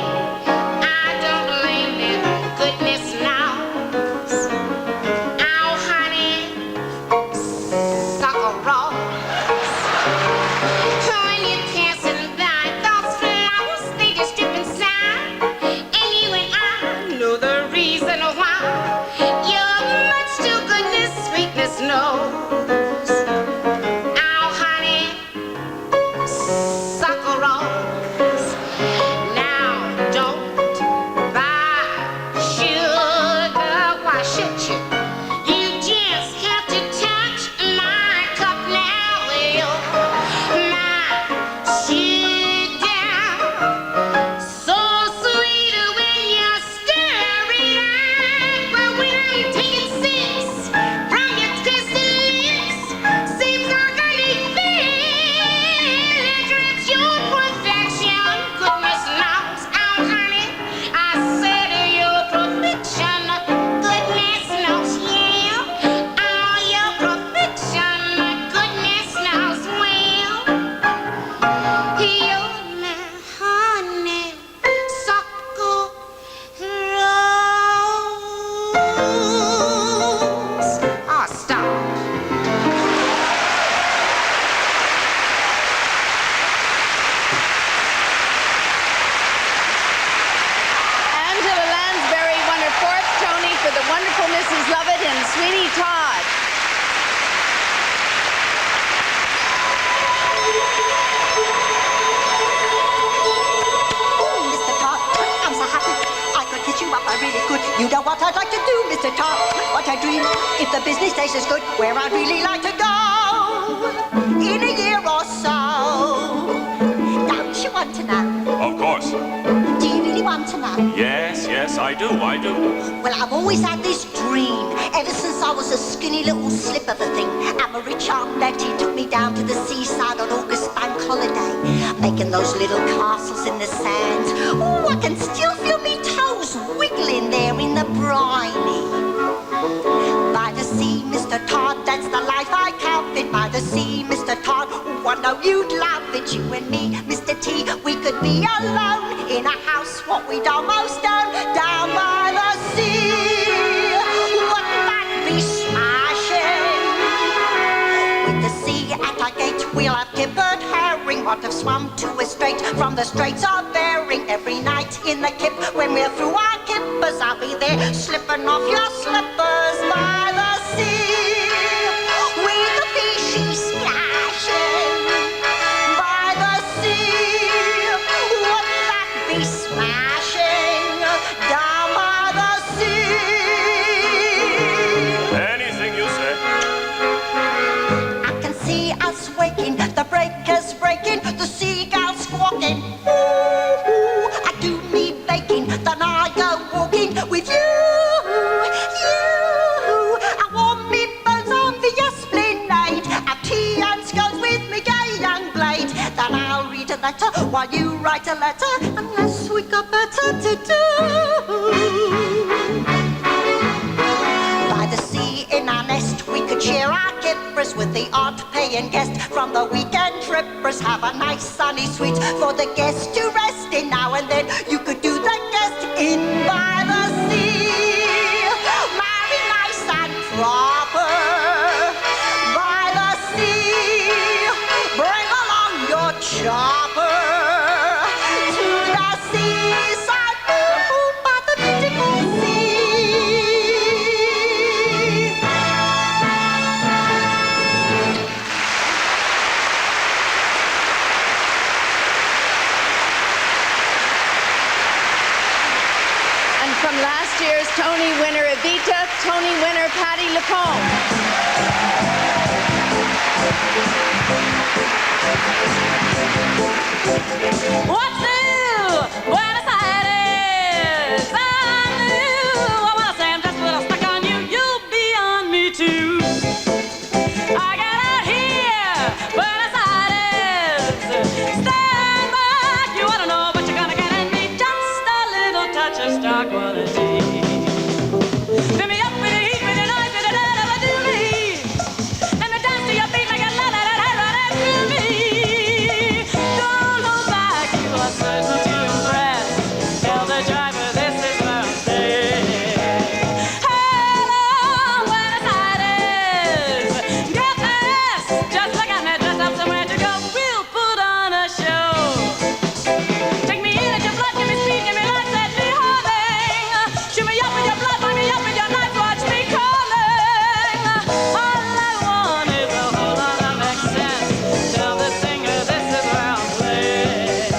I don't blame them, goodness knows. Oh, honey, sucker rose. When you're passing by, those flowers, they just drip inside. And you and I know the reason why. You're much too goodness, sweetness knows. Oh, honey, sucker rose. Now, don't buy sugar, why should you? You just have to touch my cup now, well, my sugar. So sweet when you're stirring, but when I'm taking sips from your twisted lips, seems like I need feelings. Your perfection, goodness knows. Oh, honey, I said your perfection, goodness knows, yeah. Oh, your perfection, goodness knows, well. You're my honey, sucker rose. Oh, stop. Angela Lansbury won her 4th Tony for The Wonderful Mrs. Lovett and Sweeney Todd. Mr. Todd, I'm so happy I could hit you up, I really could. You know what I'd like to do, Mr. Todd, what I dream. If the business taste is good, where I'd really like to go. in a year or so. Don't you want to know? Of course. Do you really want to know? Yes, yes, I do. Well, I've always had this dream, ever since I was a skinny little slip of a thing. And my rich Aunt Betty took me down to the seaside on August bank holiday, making those little castles in the sand. Oh, I can still feel me toes wiggling there in the briny. By the sea, Mr. Todd, that's the life I can't fit. By the sea, Mr. Todd, oh, I know you'd love it. You and me, Mr. T, we could be alone in a house what we'd almost own down by the sea. Wouldn't that be smashing? With the sea at our gate, we'll have kippered herring. What have swum to a strait from the Straits of Bering. Every night in the kip, when we're through our kippers, I'll be there slipping off your slippers by the sea. With the fishy splashing by the sea. Wouldn't that be smashing down by the sea? Anything you say. I can see us waking, the breakers breaking, the seagulls squawking. Ooh, I do me baking, then I go walking with you. I warm me bones on the esplanade, have tea and scones with me gay young blade. Then I'll read a letter while you write a letter, unless we got better to do. By the sea in our nest, we could share our kippers with the odd paying guest from the weekend trippers. Have a nice sunny suite for the guests to rest in. Now and then you could do the guest in by the sea. Marry nice and proper by the sea. Bring along your chopper to the seaside, ooh, by the beautiful sea. And from last year's Tony winner Evita, Tony winner Patti LuPone. What's new? Buenos Aires. I knew. I wanna say I'm just a little stuck on you. You'll be on me too. I got out here, Buenos Aires. Stand back. You wanna know what you're gonna get in me? Just a little touch of star quality. Fill me up with the heat, with the noise, with the da-da-da do me. And the dance to your beat make it la-la-la-la-la through me. Don't hold back, you are certain to impress. Tell the driver this is where I'm staying. Hello, Buenos Aires. Get this, just look at me, dress up somewhere to go. We'll put on a show. Take me in at your blood, give me speed, give me life, set me humming. Shoot me up with your blood, wind me up with your knife, watch me coming. All I want is a whole lot of excess. Tell the singer this is where I'm playing.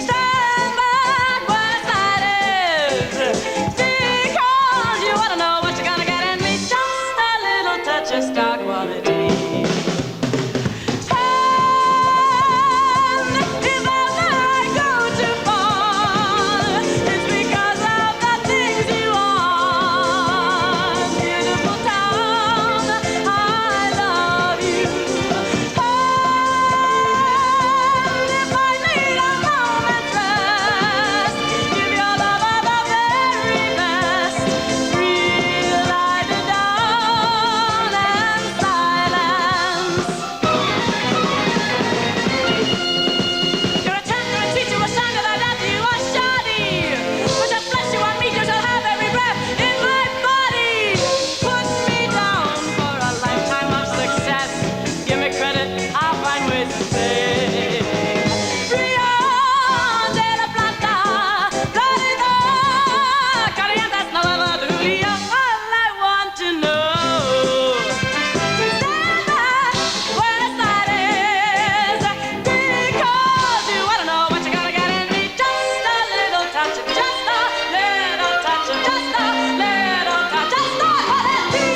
Stand back, Buenos Aires, because you wanna know what you're gonna get in me. Just a little touch of star quality. And if ever I go too far, it's because of the things you are. Beautiful town, I love you. And if I need a moment's rest, give your lover the very best. Breathe, lie down and silence. You're a tempter, a teacher, a shiner, a love you, a shoddy. With the flesh you want me, you shall have every breath in my body. Put me down for a lifetime of success. Give me credit, I'll find ways to say. Rio de la Plata, Florida, calientes no lo duría. All I want to know. Stand back, Buenos Aires, because you wanna know what you're gonna get in me. Just a little touch, just a little touch, just a little touch, just a quality.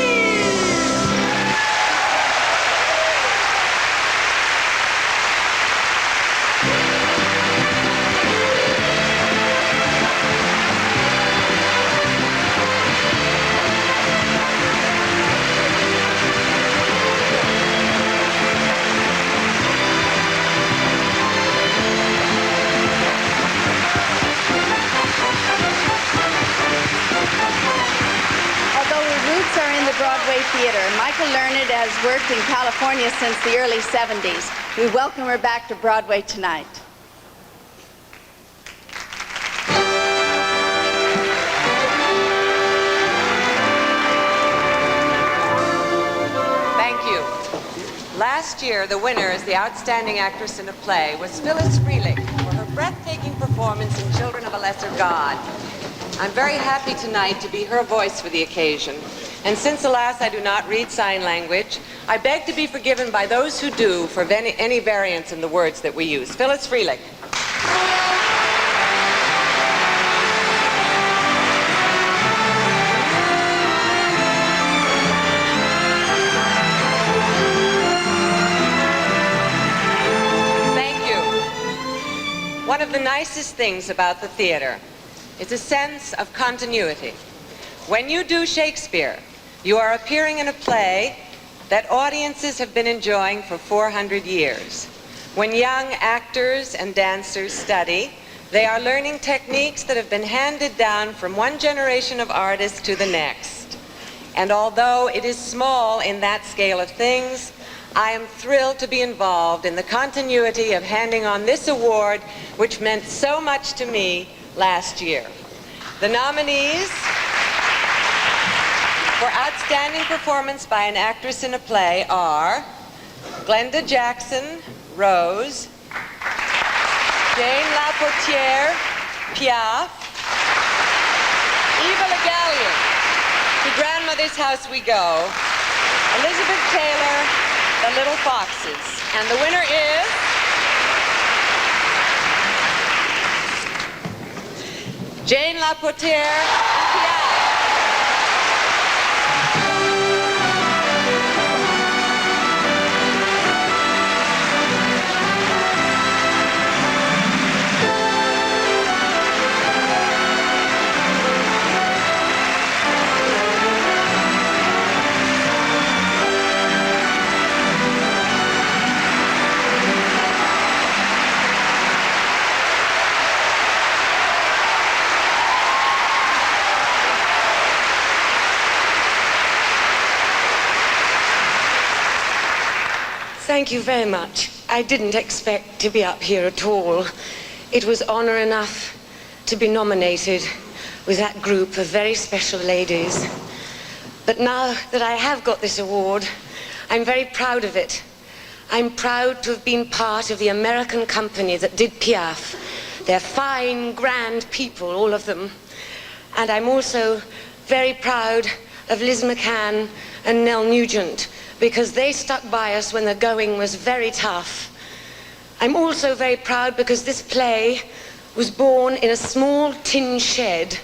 has worked in California since the early 70s. We welcome her back to Broadway tonight. Thank you. Last year, the winner as the Outstanding Actress in a Play was Phyllis Freelich for her breathtaking performance in Children of a Lesser God. I'm very happy tonight to be her voice for the occasion. And since, alas, I do not read sign language, I beg to be forgiven by those who do for any variance in the words that we use. Phyllis Freelich. Thank you. One of the nicest things about the theater is a sense of continuity. When you do Shakespeare, you are appearing in a play that audiences have been enjoying for 400 years. When young actors and dancers study, they are learning techniques that have been handed down from one generation of artists to the next. And although it is small in that scale of things, I am thrilled to be involved in the continuity of handing on this award, which meant so much to me last year. The nominees for Outstanding Performance by an Actress in a Play are Glenda Jackson, Rose, Jane Laportiere, Piaf, Eva Le Gallienne, To Grandmother's House We Go, Elizabeth Taylor, The Little Foxes, and the winner is Jane Laportiere and Piaf. Thank you very much. I didn't expect to be up here at all. It was honor enough to be nominated with that group of very special ladies. But now that I have got this award, I'm very proud of it. I'm proud to have been part of the American company that did Piaf. They're fine, grand people, all of them. And I'm also very proud of Liz McCann and Nell Nugent, because they stuck by us when the going was very tough. I'm also very proud because this play was born in a small tin shed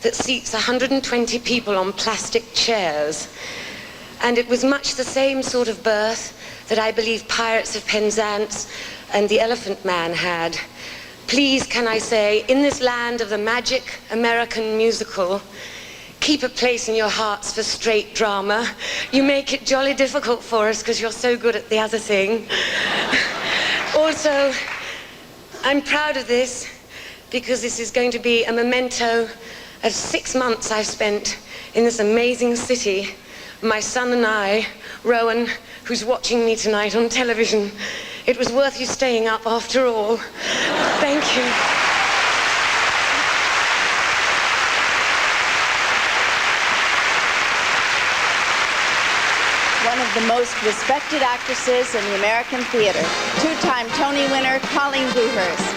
that seats 120 people on plastic chairs. And it was much the same sort of birth that I believe Pirates of Penzance and The Elephant Man had. Please, can I say, in this land of the magic American musical, keep a place in your hearts for straight drama. You make it jolly difficult for us because you're so good at the other thing. Also, I'm proud of this because this is going to be a memento of 6 months I've spent in this amazing city. My son and I, Rowan, who's watching me tonight on television. It was worth you staying up after all. Thank you. One of the most respected actresses in the American theater, two-time Tony winner Colleen Dewhurst.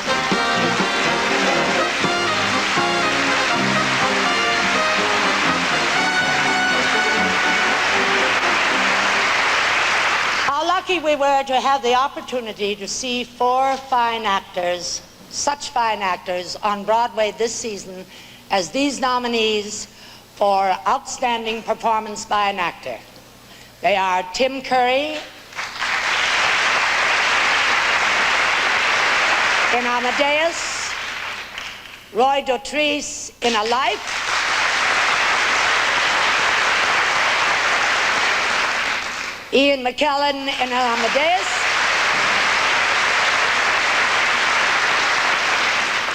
How lucky we were to have the opportunity to see 4 fine actors, such fine actors, on Broadway this season as these nominees for Outstanding Performance by an Actor. They are Tim Curry in Amadeus, Roy Dotrice in A Life, Ian McKellen in Amadeus,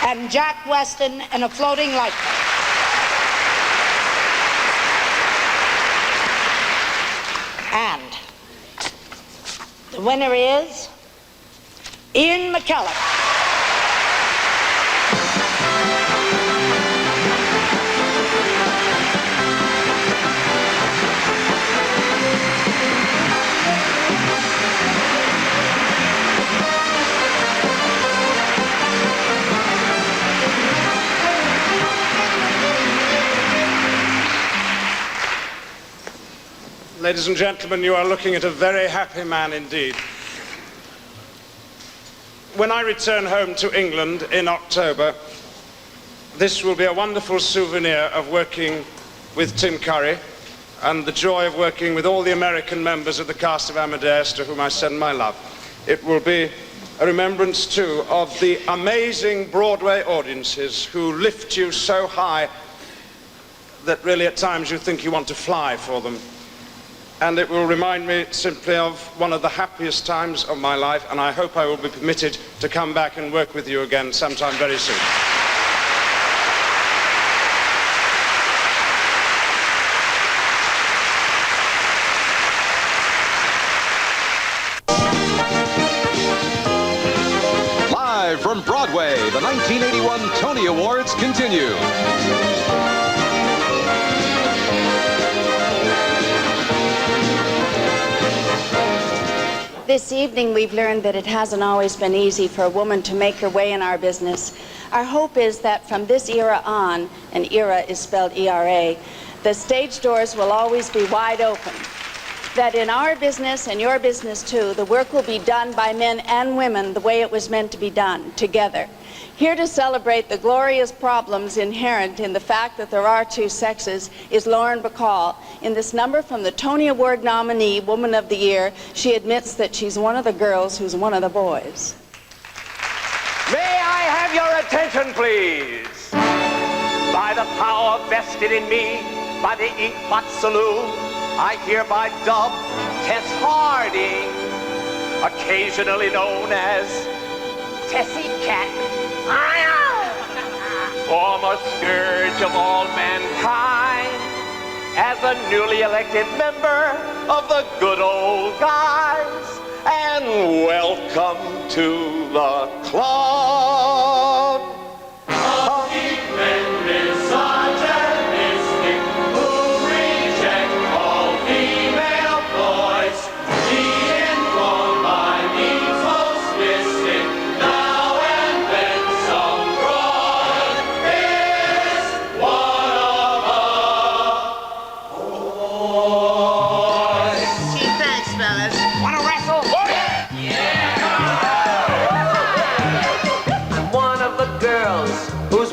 and Jack Weston in A Floating Life. And The winner is Ian McKellen. Ladies and gentlemen, you are looking at a very happy man indeed. When I return home to England in October, this will be a wonderful souvenir of working with Tim Curry and the joy of working with all the American members of the cast of Amadeus, to whom I send my love. It will be a remembrance too of the amazing Broadway audiences who lift you so high that really at times you think you want to fly for them. And it will remind me simply of one of the happiest times of my life, and I hope I will be permitted to come back and work with you again sometime very soon. Live from Broadway, the 1981 Tony Awards continue. This evening, we've learned that it hasn't always been easy for a woman to make her way in our business. Our hope is that from this era on, and era is spelled E-R-A, the stage doors will always be wide open. That in our business and your business too, the work will be done by men and women the way it was meant to be done, together. Here to celebrate the glorious problems inherent in the fact that there are two sexes is Lauren Bacall. In this number from the Tony Award nominee, Woman of the Year, she admits that she's one of the girls who's one of the boys. May I have your attention, please? By the power vested in me, by the Inkpot Saloon, I hereby dub Tess Harding, occasionally known as Tessie Cat. Former scourge of all mankind, as a newly elected member of the good old guys, and welcome to the club.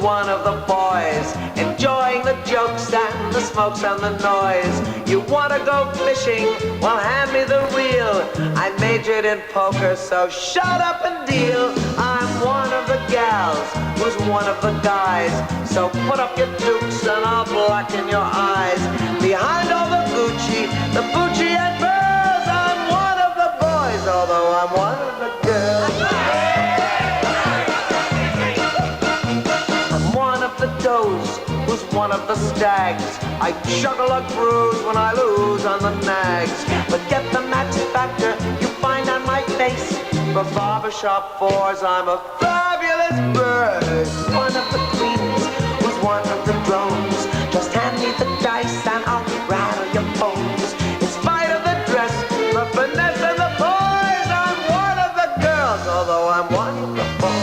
One of the boys, enjoying the jokes and the smokes and the noise. You want to go fishing? Well, hand me the reel. I majored in poker, so shut up and deal. I'm one of the gals who's one of the guys, so put up your dukes and I'll blacken your eyes. Behind all the Gucci and pearls, I'm one of the boys, although I'm one of the girls. Who's one of the stags. I juggle a cruise when I lose on the nags. Forget the match factor you find on my face. For barbershop fours, I'm a fabulous bird. One of the queens who's one of the drones. Just hand me the dice and I'll rattle your bones. In spite of the dress, the finesse and the poise, I'm one of the girls, although I'm one of the boys.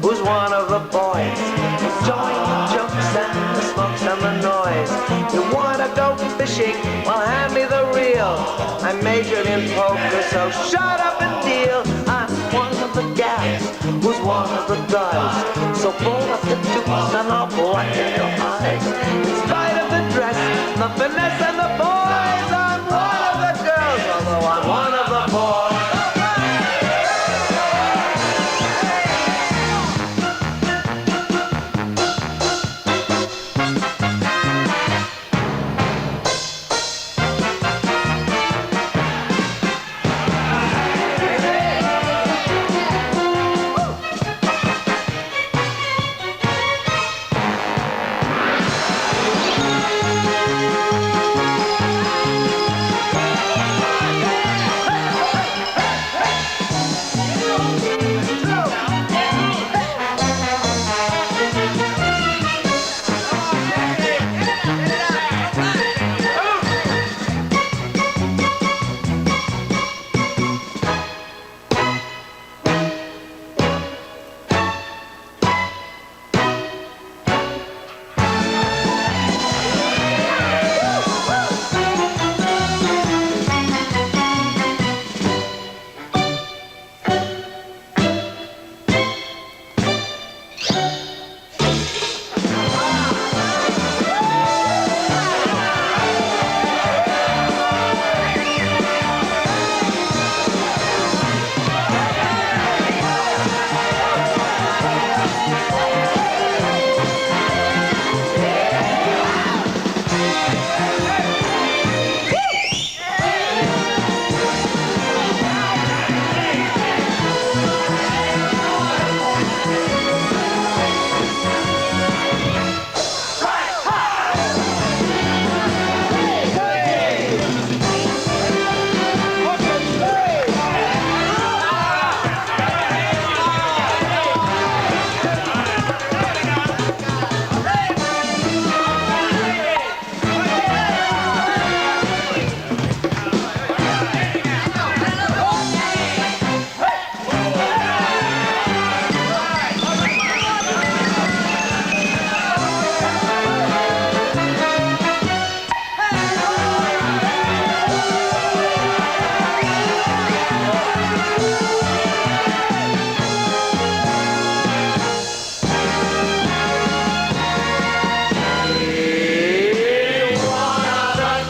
Who's one of the boys, enjoying the jokes and the smokes and the noise. You wanna go fishing? Well, hand me the reel. I majored in poker, so shut up and deal. I'm one of the gals, who's one of the guys. So pull up the dukes and I'll blacken your eyes. In spite of the dress, the finesse and the poise, I'm one of the girls, although I'm one of the boys.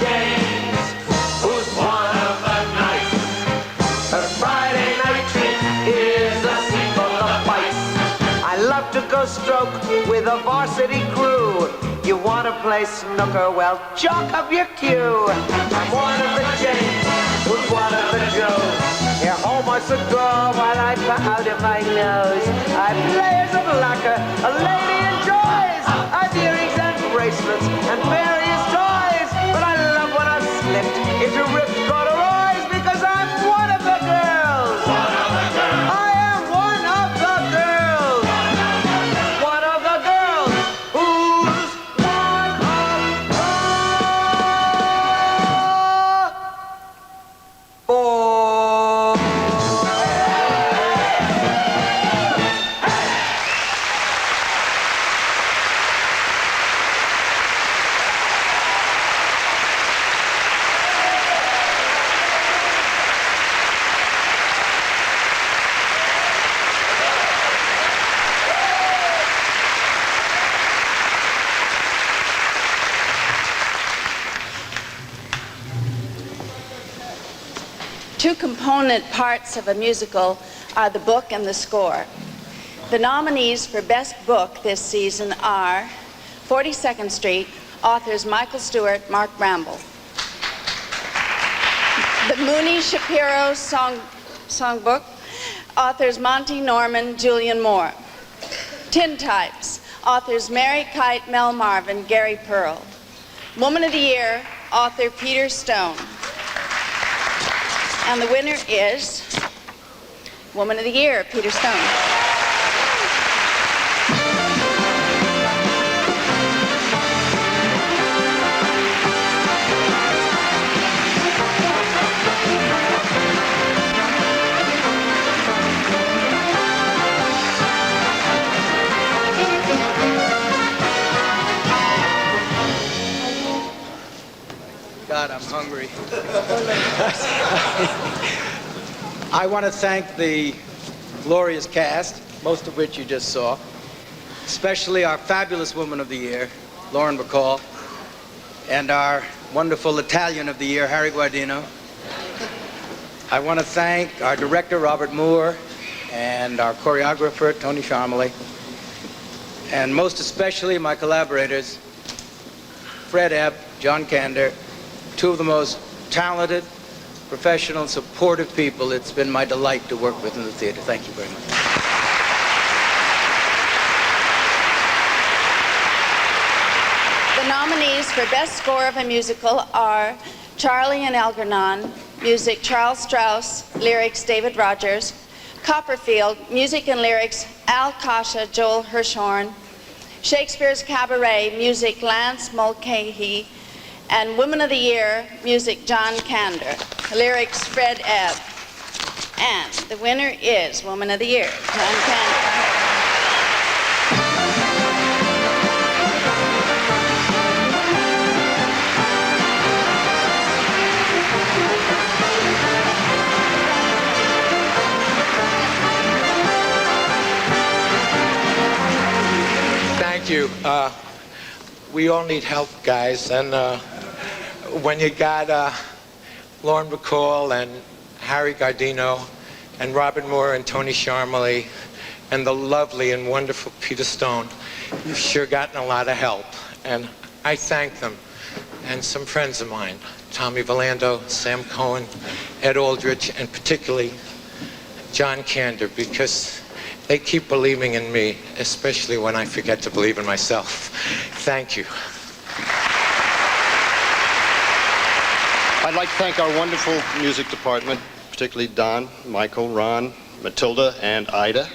games? Who's one of the nights? Her Friday night treat is a sequel of fights. I love to go stroke with a varsity crew. You want to play snooker? Well, chalk up your cue. I'm one of the James, who's one of the Joes. Here, hold my cigar while I pout in my nose. I play as a lacquer, a lady enjoys. I've earrings and bracelets and various toys. But I love when I've slipped into ripped corduroys because I'm one of the girls. One of the girls. I am one of the girls. One of the girls. Who's one of the boys? Two component parts of a musical are the book and the score. The nominees for Best Book this season are 42nd Street, authors Michael Stewart, Mark Bramble. The Mooney Shapiro Songbook, authors Monty Norman, Julian Moore. Tintypes, authors Mary Kite, Mel Marvin, Gary Pearl. Woman of the Year, author Peter Stone. And the winner is Woman of the Year, Peter Stone. God, I'm hungry. I want to thank the glorious cast, most of which you just saw, especially our fabulous Woman of the Year, Lauren Bacall, and our wonderful Italian of the Year, Harry Guardino. I want to thank our director, Robert Moore, and our choreographer, Tony Sharmley, and most especially my collaborators, Fred Ebb, John Kander, two of the most talented, professional, supportive people. It's been my delight to work with in the theater. Thank you very much. The nominees for Best Score of a Musical are Charlie and Algernon, music Charles Strauss, lyrics David Rogers. Copperfield, music and lyrics Al Kasha, Joel Hirshhorn. Shakespeare's Cabaret, music Lance Mulcahy. And Woman of the Year, music John Kander, lyrics Fred Ebb. And the winner is Woman of the Year, John Kander. Thank you. We all need help, guys, and when you got Lauren Bacall and Harry Guardino and Robert Moore and Tony Sharmley and the lovely and wonderful Peter Stone, you've sure gotten a lot of help, and I thank them. And some friends of mine, Tommy Valando, Sam Cohen, Ed Aldrich, and particularly John Kander, because they keep believing in me, especially when I forget to believe in myself. Thank you. I'd like to thank our wonderful music department, particularly Don, Michael, Ron, Matilda, and Ida.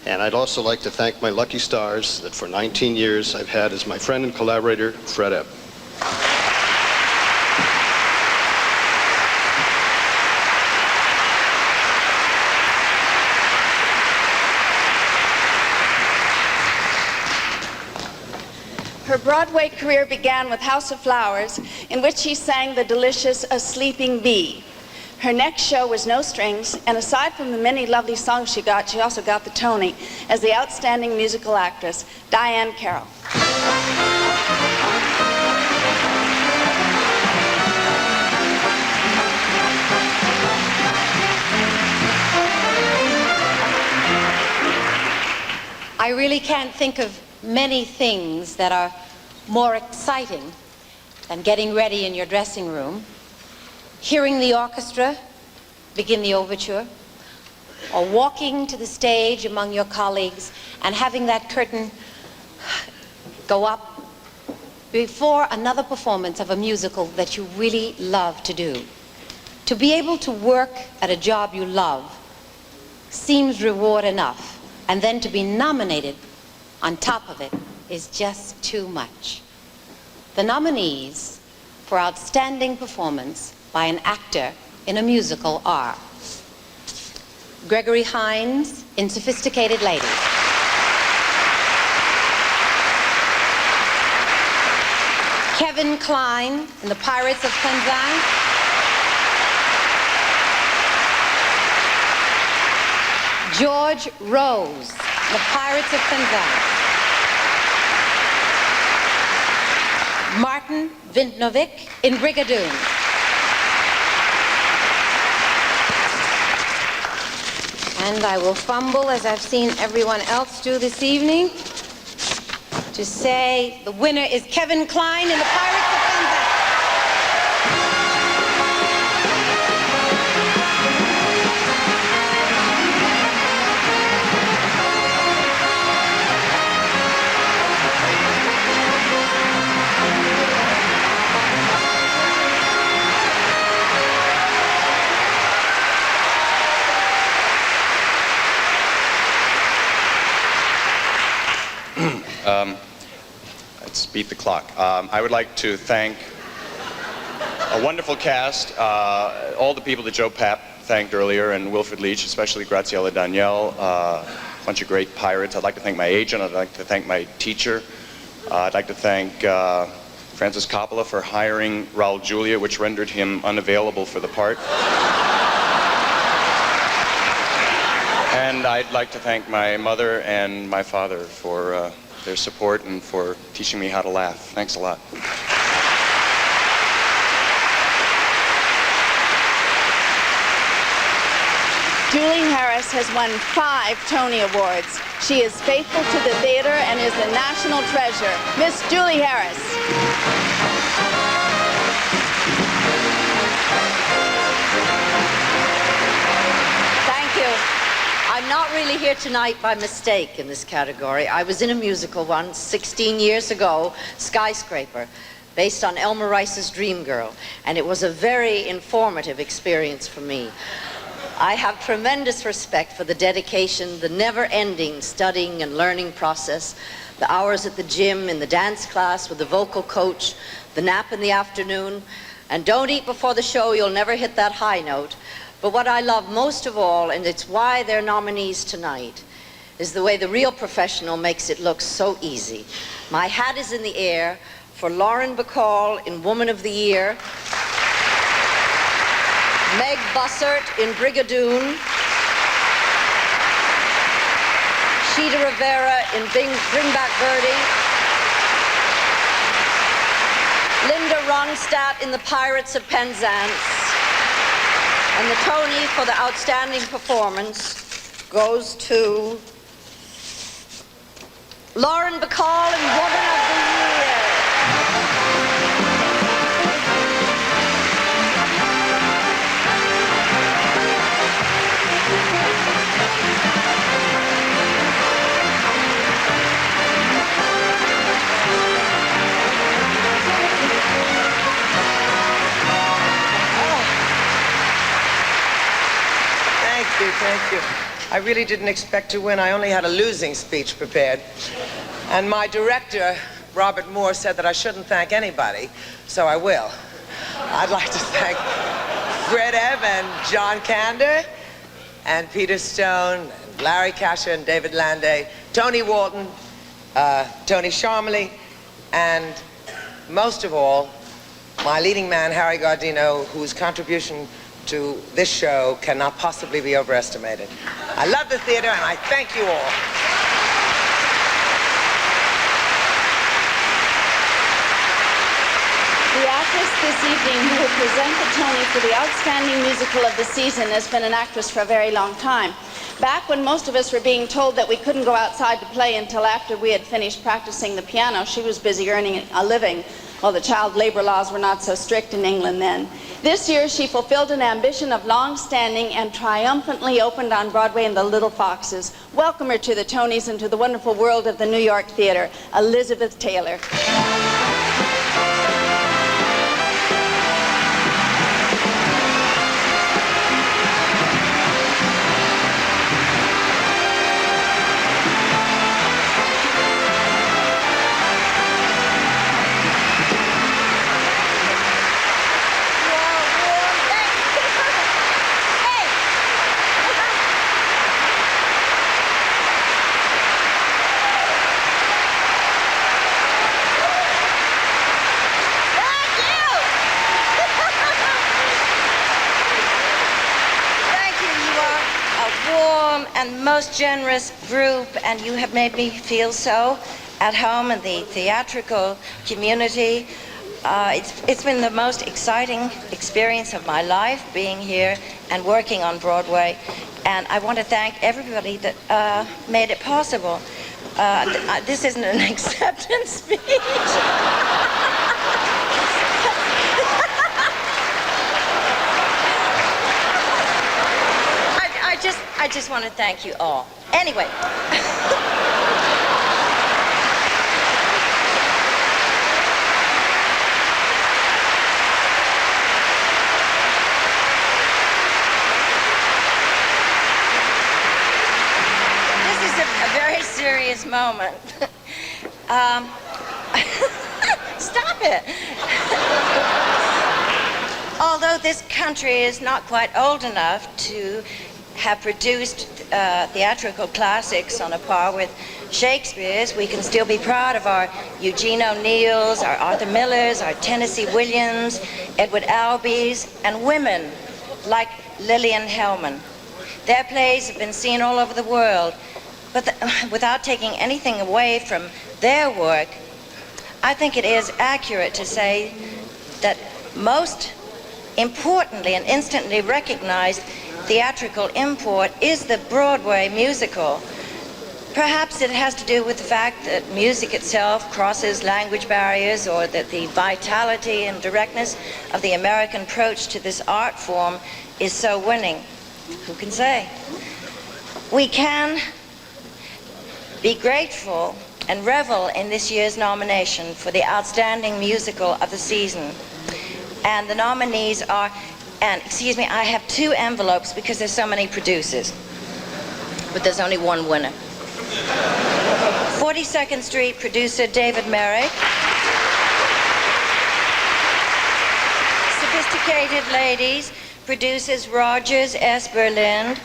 And I'd also like to thank my lucky stars that for 19 years I've had as my friend and collaborator, Fred Ebb. Her Broadway career began with House of Flowers, in which she sang the delicious A Sleeping Bee. Her next show was No Strings, and aside from the many lovely songs she also got the Tony as the Outstanding Musical Actress, Diane Carroll. I really can't think of many things that are more exciting than getting ready in your dressing room, hearing the orchestra begin the overture, or walking to the stage among your colleagues and having that curtain go up before another performance of a musical that you really love to do. To be able to work at a job you love seems reward enough, and then to be nominated on top of it is just too much. The nominees for outstanding performance by an actor in a musical are Gregory Hines in Sophisticated Ladies, Kevin Kline in The Pirates of Penzance, George Rose, The Pirates of Penzance, Martin Vintnovic in Brigadoon, and I will fumble, as I've seen everyone else do this evening, to say the winner is Kevin Kline in The Pirates of Penzance. Let's beat the clock. I would like to thank a wonderful cast, all the people that Joe Papp thanked earlier, and Wilfred Leach, especially Graziella Danielle, a bunch of great pirates. I'd like to thank my agent. I'd like to thank my teacher. I'd like to thank Francis Coppola for hiring Raul Julia, which rendered him unavailable for the part. And I'd like to thank my mother and my father for their support and for teaching me how to laugh. Thanks a lot. Julie Harris has won 5 Tony Awards. She is faithful to the theater and is a national treasure. Miss Julie Harris. I'm not really here tonight by mistake in this category. I was in a musical once, 16 years ago, Skyscraper, based on Elmer Rice's Dream Girl, and it was a very informative experience for me. I have tremendous respect for the dedication, the never-ending studying and learning process, the hours at the gym, in the dance class, with the vocal coach, the nap in the afternoon, and don't eat before the show, you'll never hit that high note. But what I love most of all, and it's why they're nominees tonight, is the way the real professional makes it look so easy. My hat is in the air for Lauren Bacall in Woman of the Year, Meg Bussert in Brigadoon, Sheeta Rivera in Bring Back Birdie, Linda Ronstadt in The Pirates of Penzance. And the Tony for the outstanding performance goes to Lauren Bacall in Woman of the Year. Thank you. I really didn't expect to win. I only had a losing speech prepared. And my director, Robert Moore, said that I shouldn't thank anybody, so I will. I'd like to thank Fred Ebb and John Kander, and Peter Stone, and Larry Kasher and David Landay, Tony Walton, Tony Sharmley, and most of all, my leading man, Harry Gardino, whose contribution to this show cannot possibly be overestimated. I love the theater, and I thank you all. The actress this evening who will present the Tony for the Outstanding Musical of the Season has been an actress for a very long time. Back when most of us were being told that we couldn't go outside to play until after we had finished practicing the piano, she was busy earning a living. Well, the child labor laws were not so strict in England then. This year, she fulfilled an ambition of long-standing and triumphantly opened on Broadway in The Little Foxes. Welcome her to the Tonys and to the wonderful world of the New York theater, Elizabeth Taylor. And most generous group, and you have made me feel so at home in the theatrical community. It's been the most exciting experience of my life being here and working on Broadway, and I want to thank everybody that made it possible. This isn't an acceptance speech. I just want to thank you all. Anyway. This is a very serious moment. Stop it. Although this country is not quite old enough to have produced theatrical classics on a par with Shakespeare's, we can still be proud of our Eugene O'Neills, our Arthur Millers, our Tennessee Williams, Edward Albees, and women like Lillian Hellman. Their plays have been seen all over the world, but without taking anything away from their work, I think it is accurate to say that most importantly and instantly recognized theatrical import is the Broadway musical. Perhaps it has to do with the fact that music itself crosses language barriers, or that the vitality and directness of the American approach to this art form is so winning. Who can say? We can be grateful and revel in this year's nomination for the outstanding musical of the season. And the nominees are, and excuse me, I have 2 envelopes because there's so many producers, but there's only one winner. 42nd Street producer David Merrick. Sophisticated Ladies producers Rogers S. Berlind,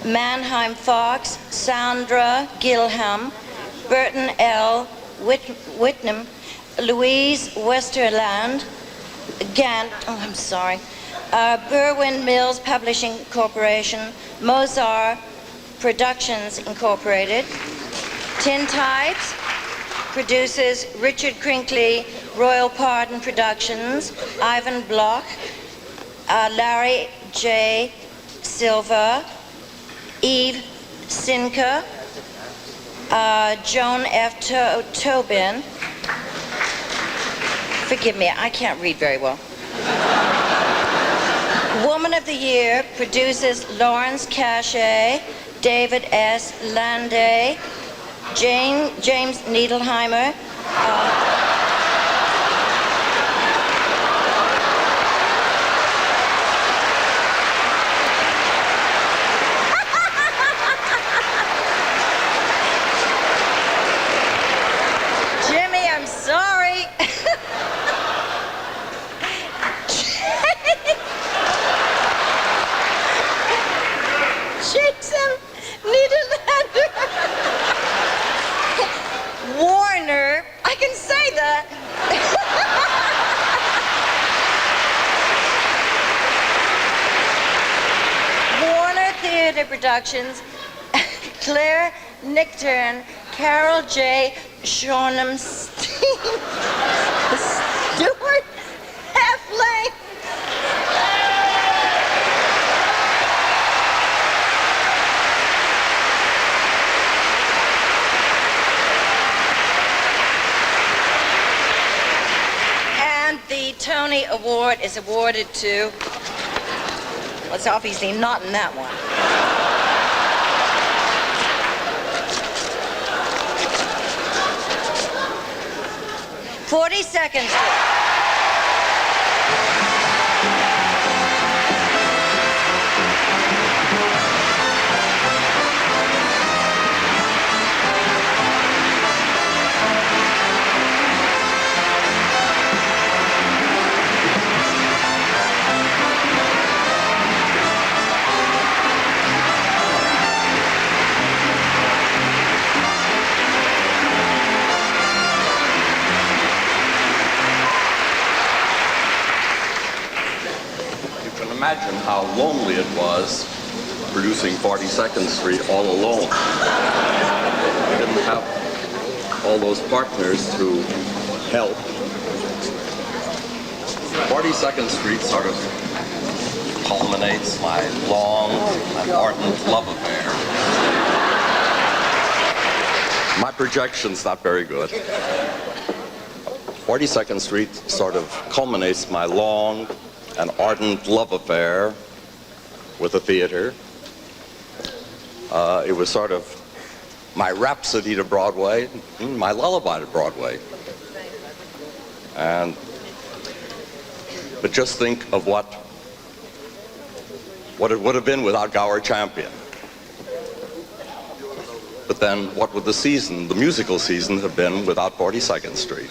Mannheim Fox, Sandra Gilham, Burton L. Whitnam, Louise Westerland, Berwyn Mills Publishing Corporation, Mozart Productions Incorporated, Tintypes produces Richard Crinkley, Royal Pardon Productions, Ivan Bloch, Larry J. Silva, Eve Sinka, Joan F. Tobin. Forgive me, I can't read very well. Woman of the Year produces Lawrence Cachet, David S. Landay, James Needleheimer, Jimmy, I'm sorry. Jason Niederlander. Warner, I can say that. Warner Theater Productions, Claire Nichtern, Carol J. Shornum Stuart Heffling. award is awarded to, well, it's obviously not in that one. "42nd Street." Imagine how lonely it was producing 42nd Street all alone. I didn't have all those partners to help. 42nd Street sort of culminates my long and ardent love affair. My projection's not very good. 42nd Street sort of culminates my long an ardent love affair with the theater. It was sort of my rhapsody to Broadway, my lullaby to Broadway. But just think of what it would have been without Gower Champion. But then what would the musical season have been without 42nd Street?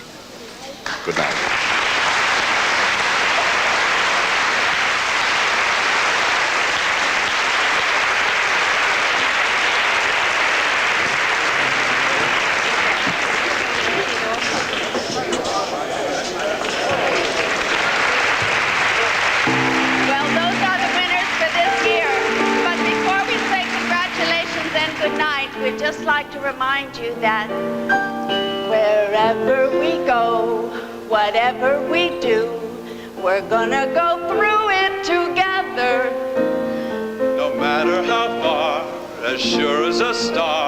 Good night. Just like to remind you that wherever we go, whatever we do, we're gonna go through it together. No matter how far, as sure as a star.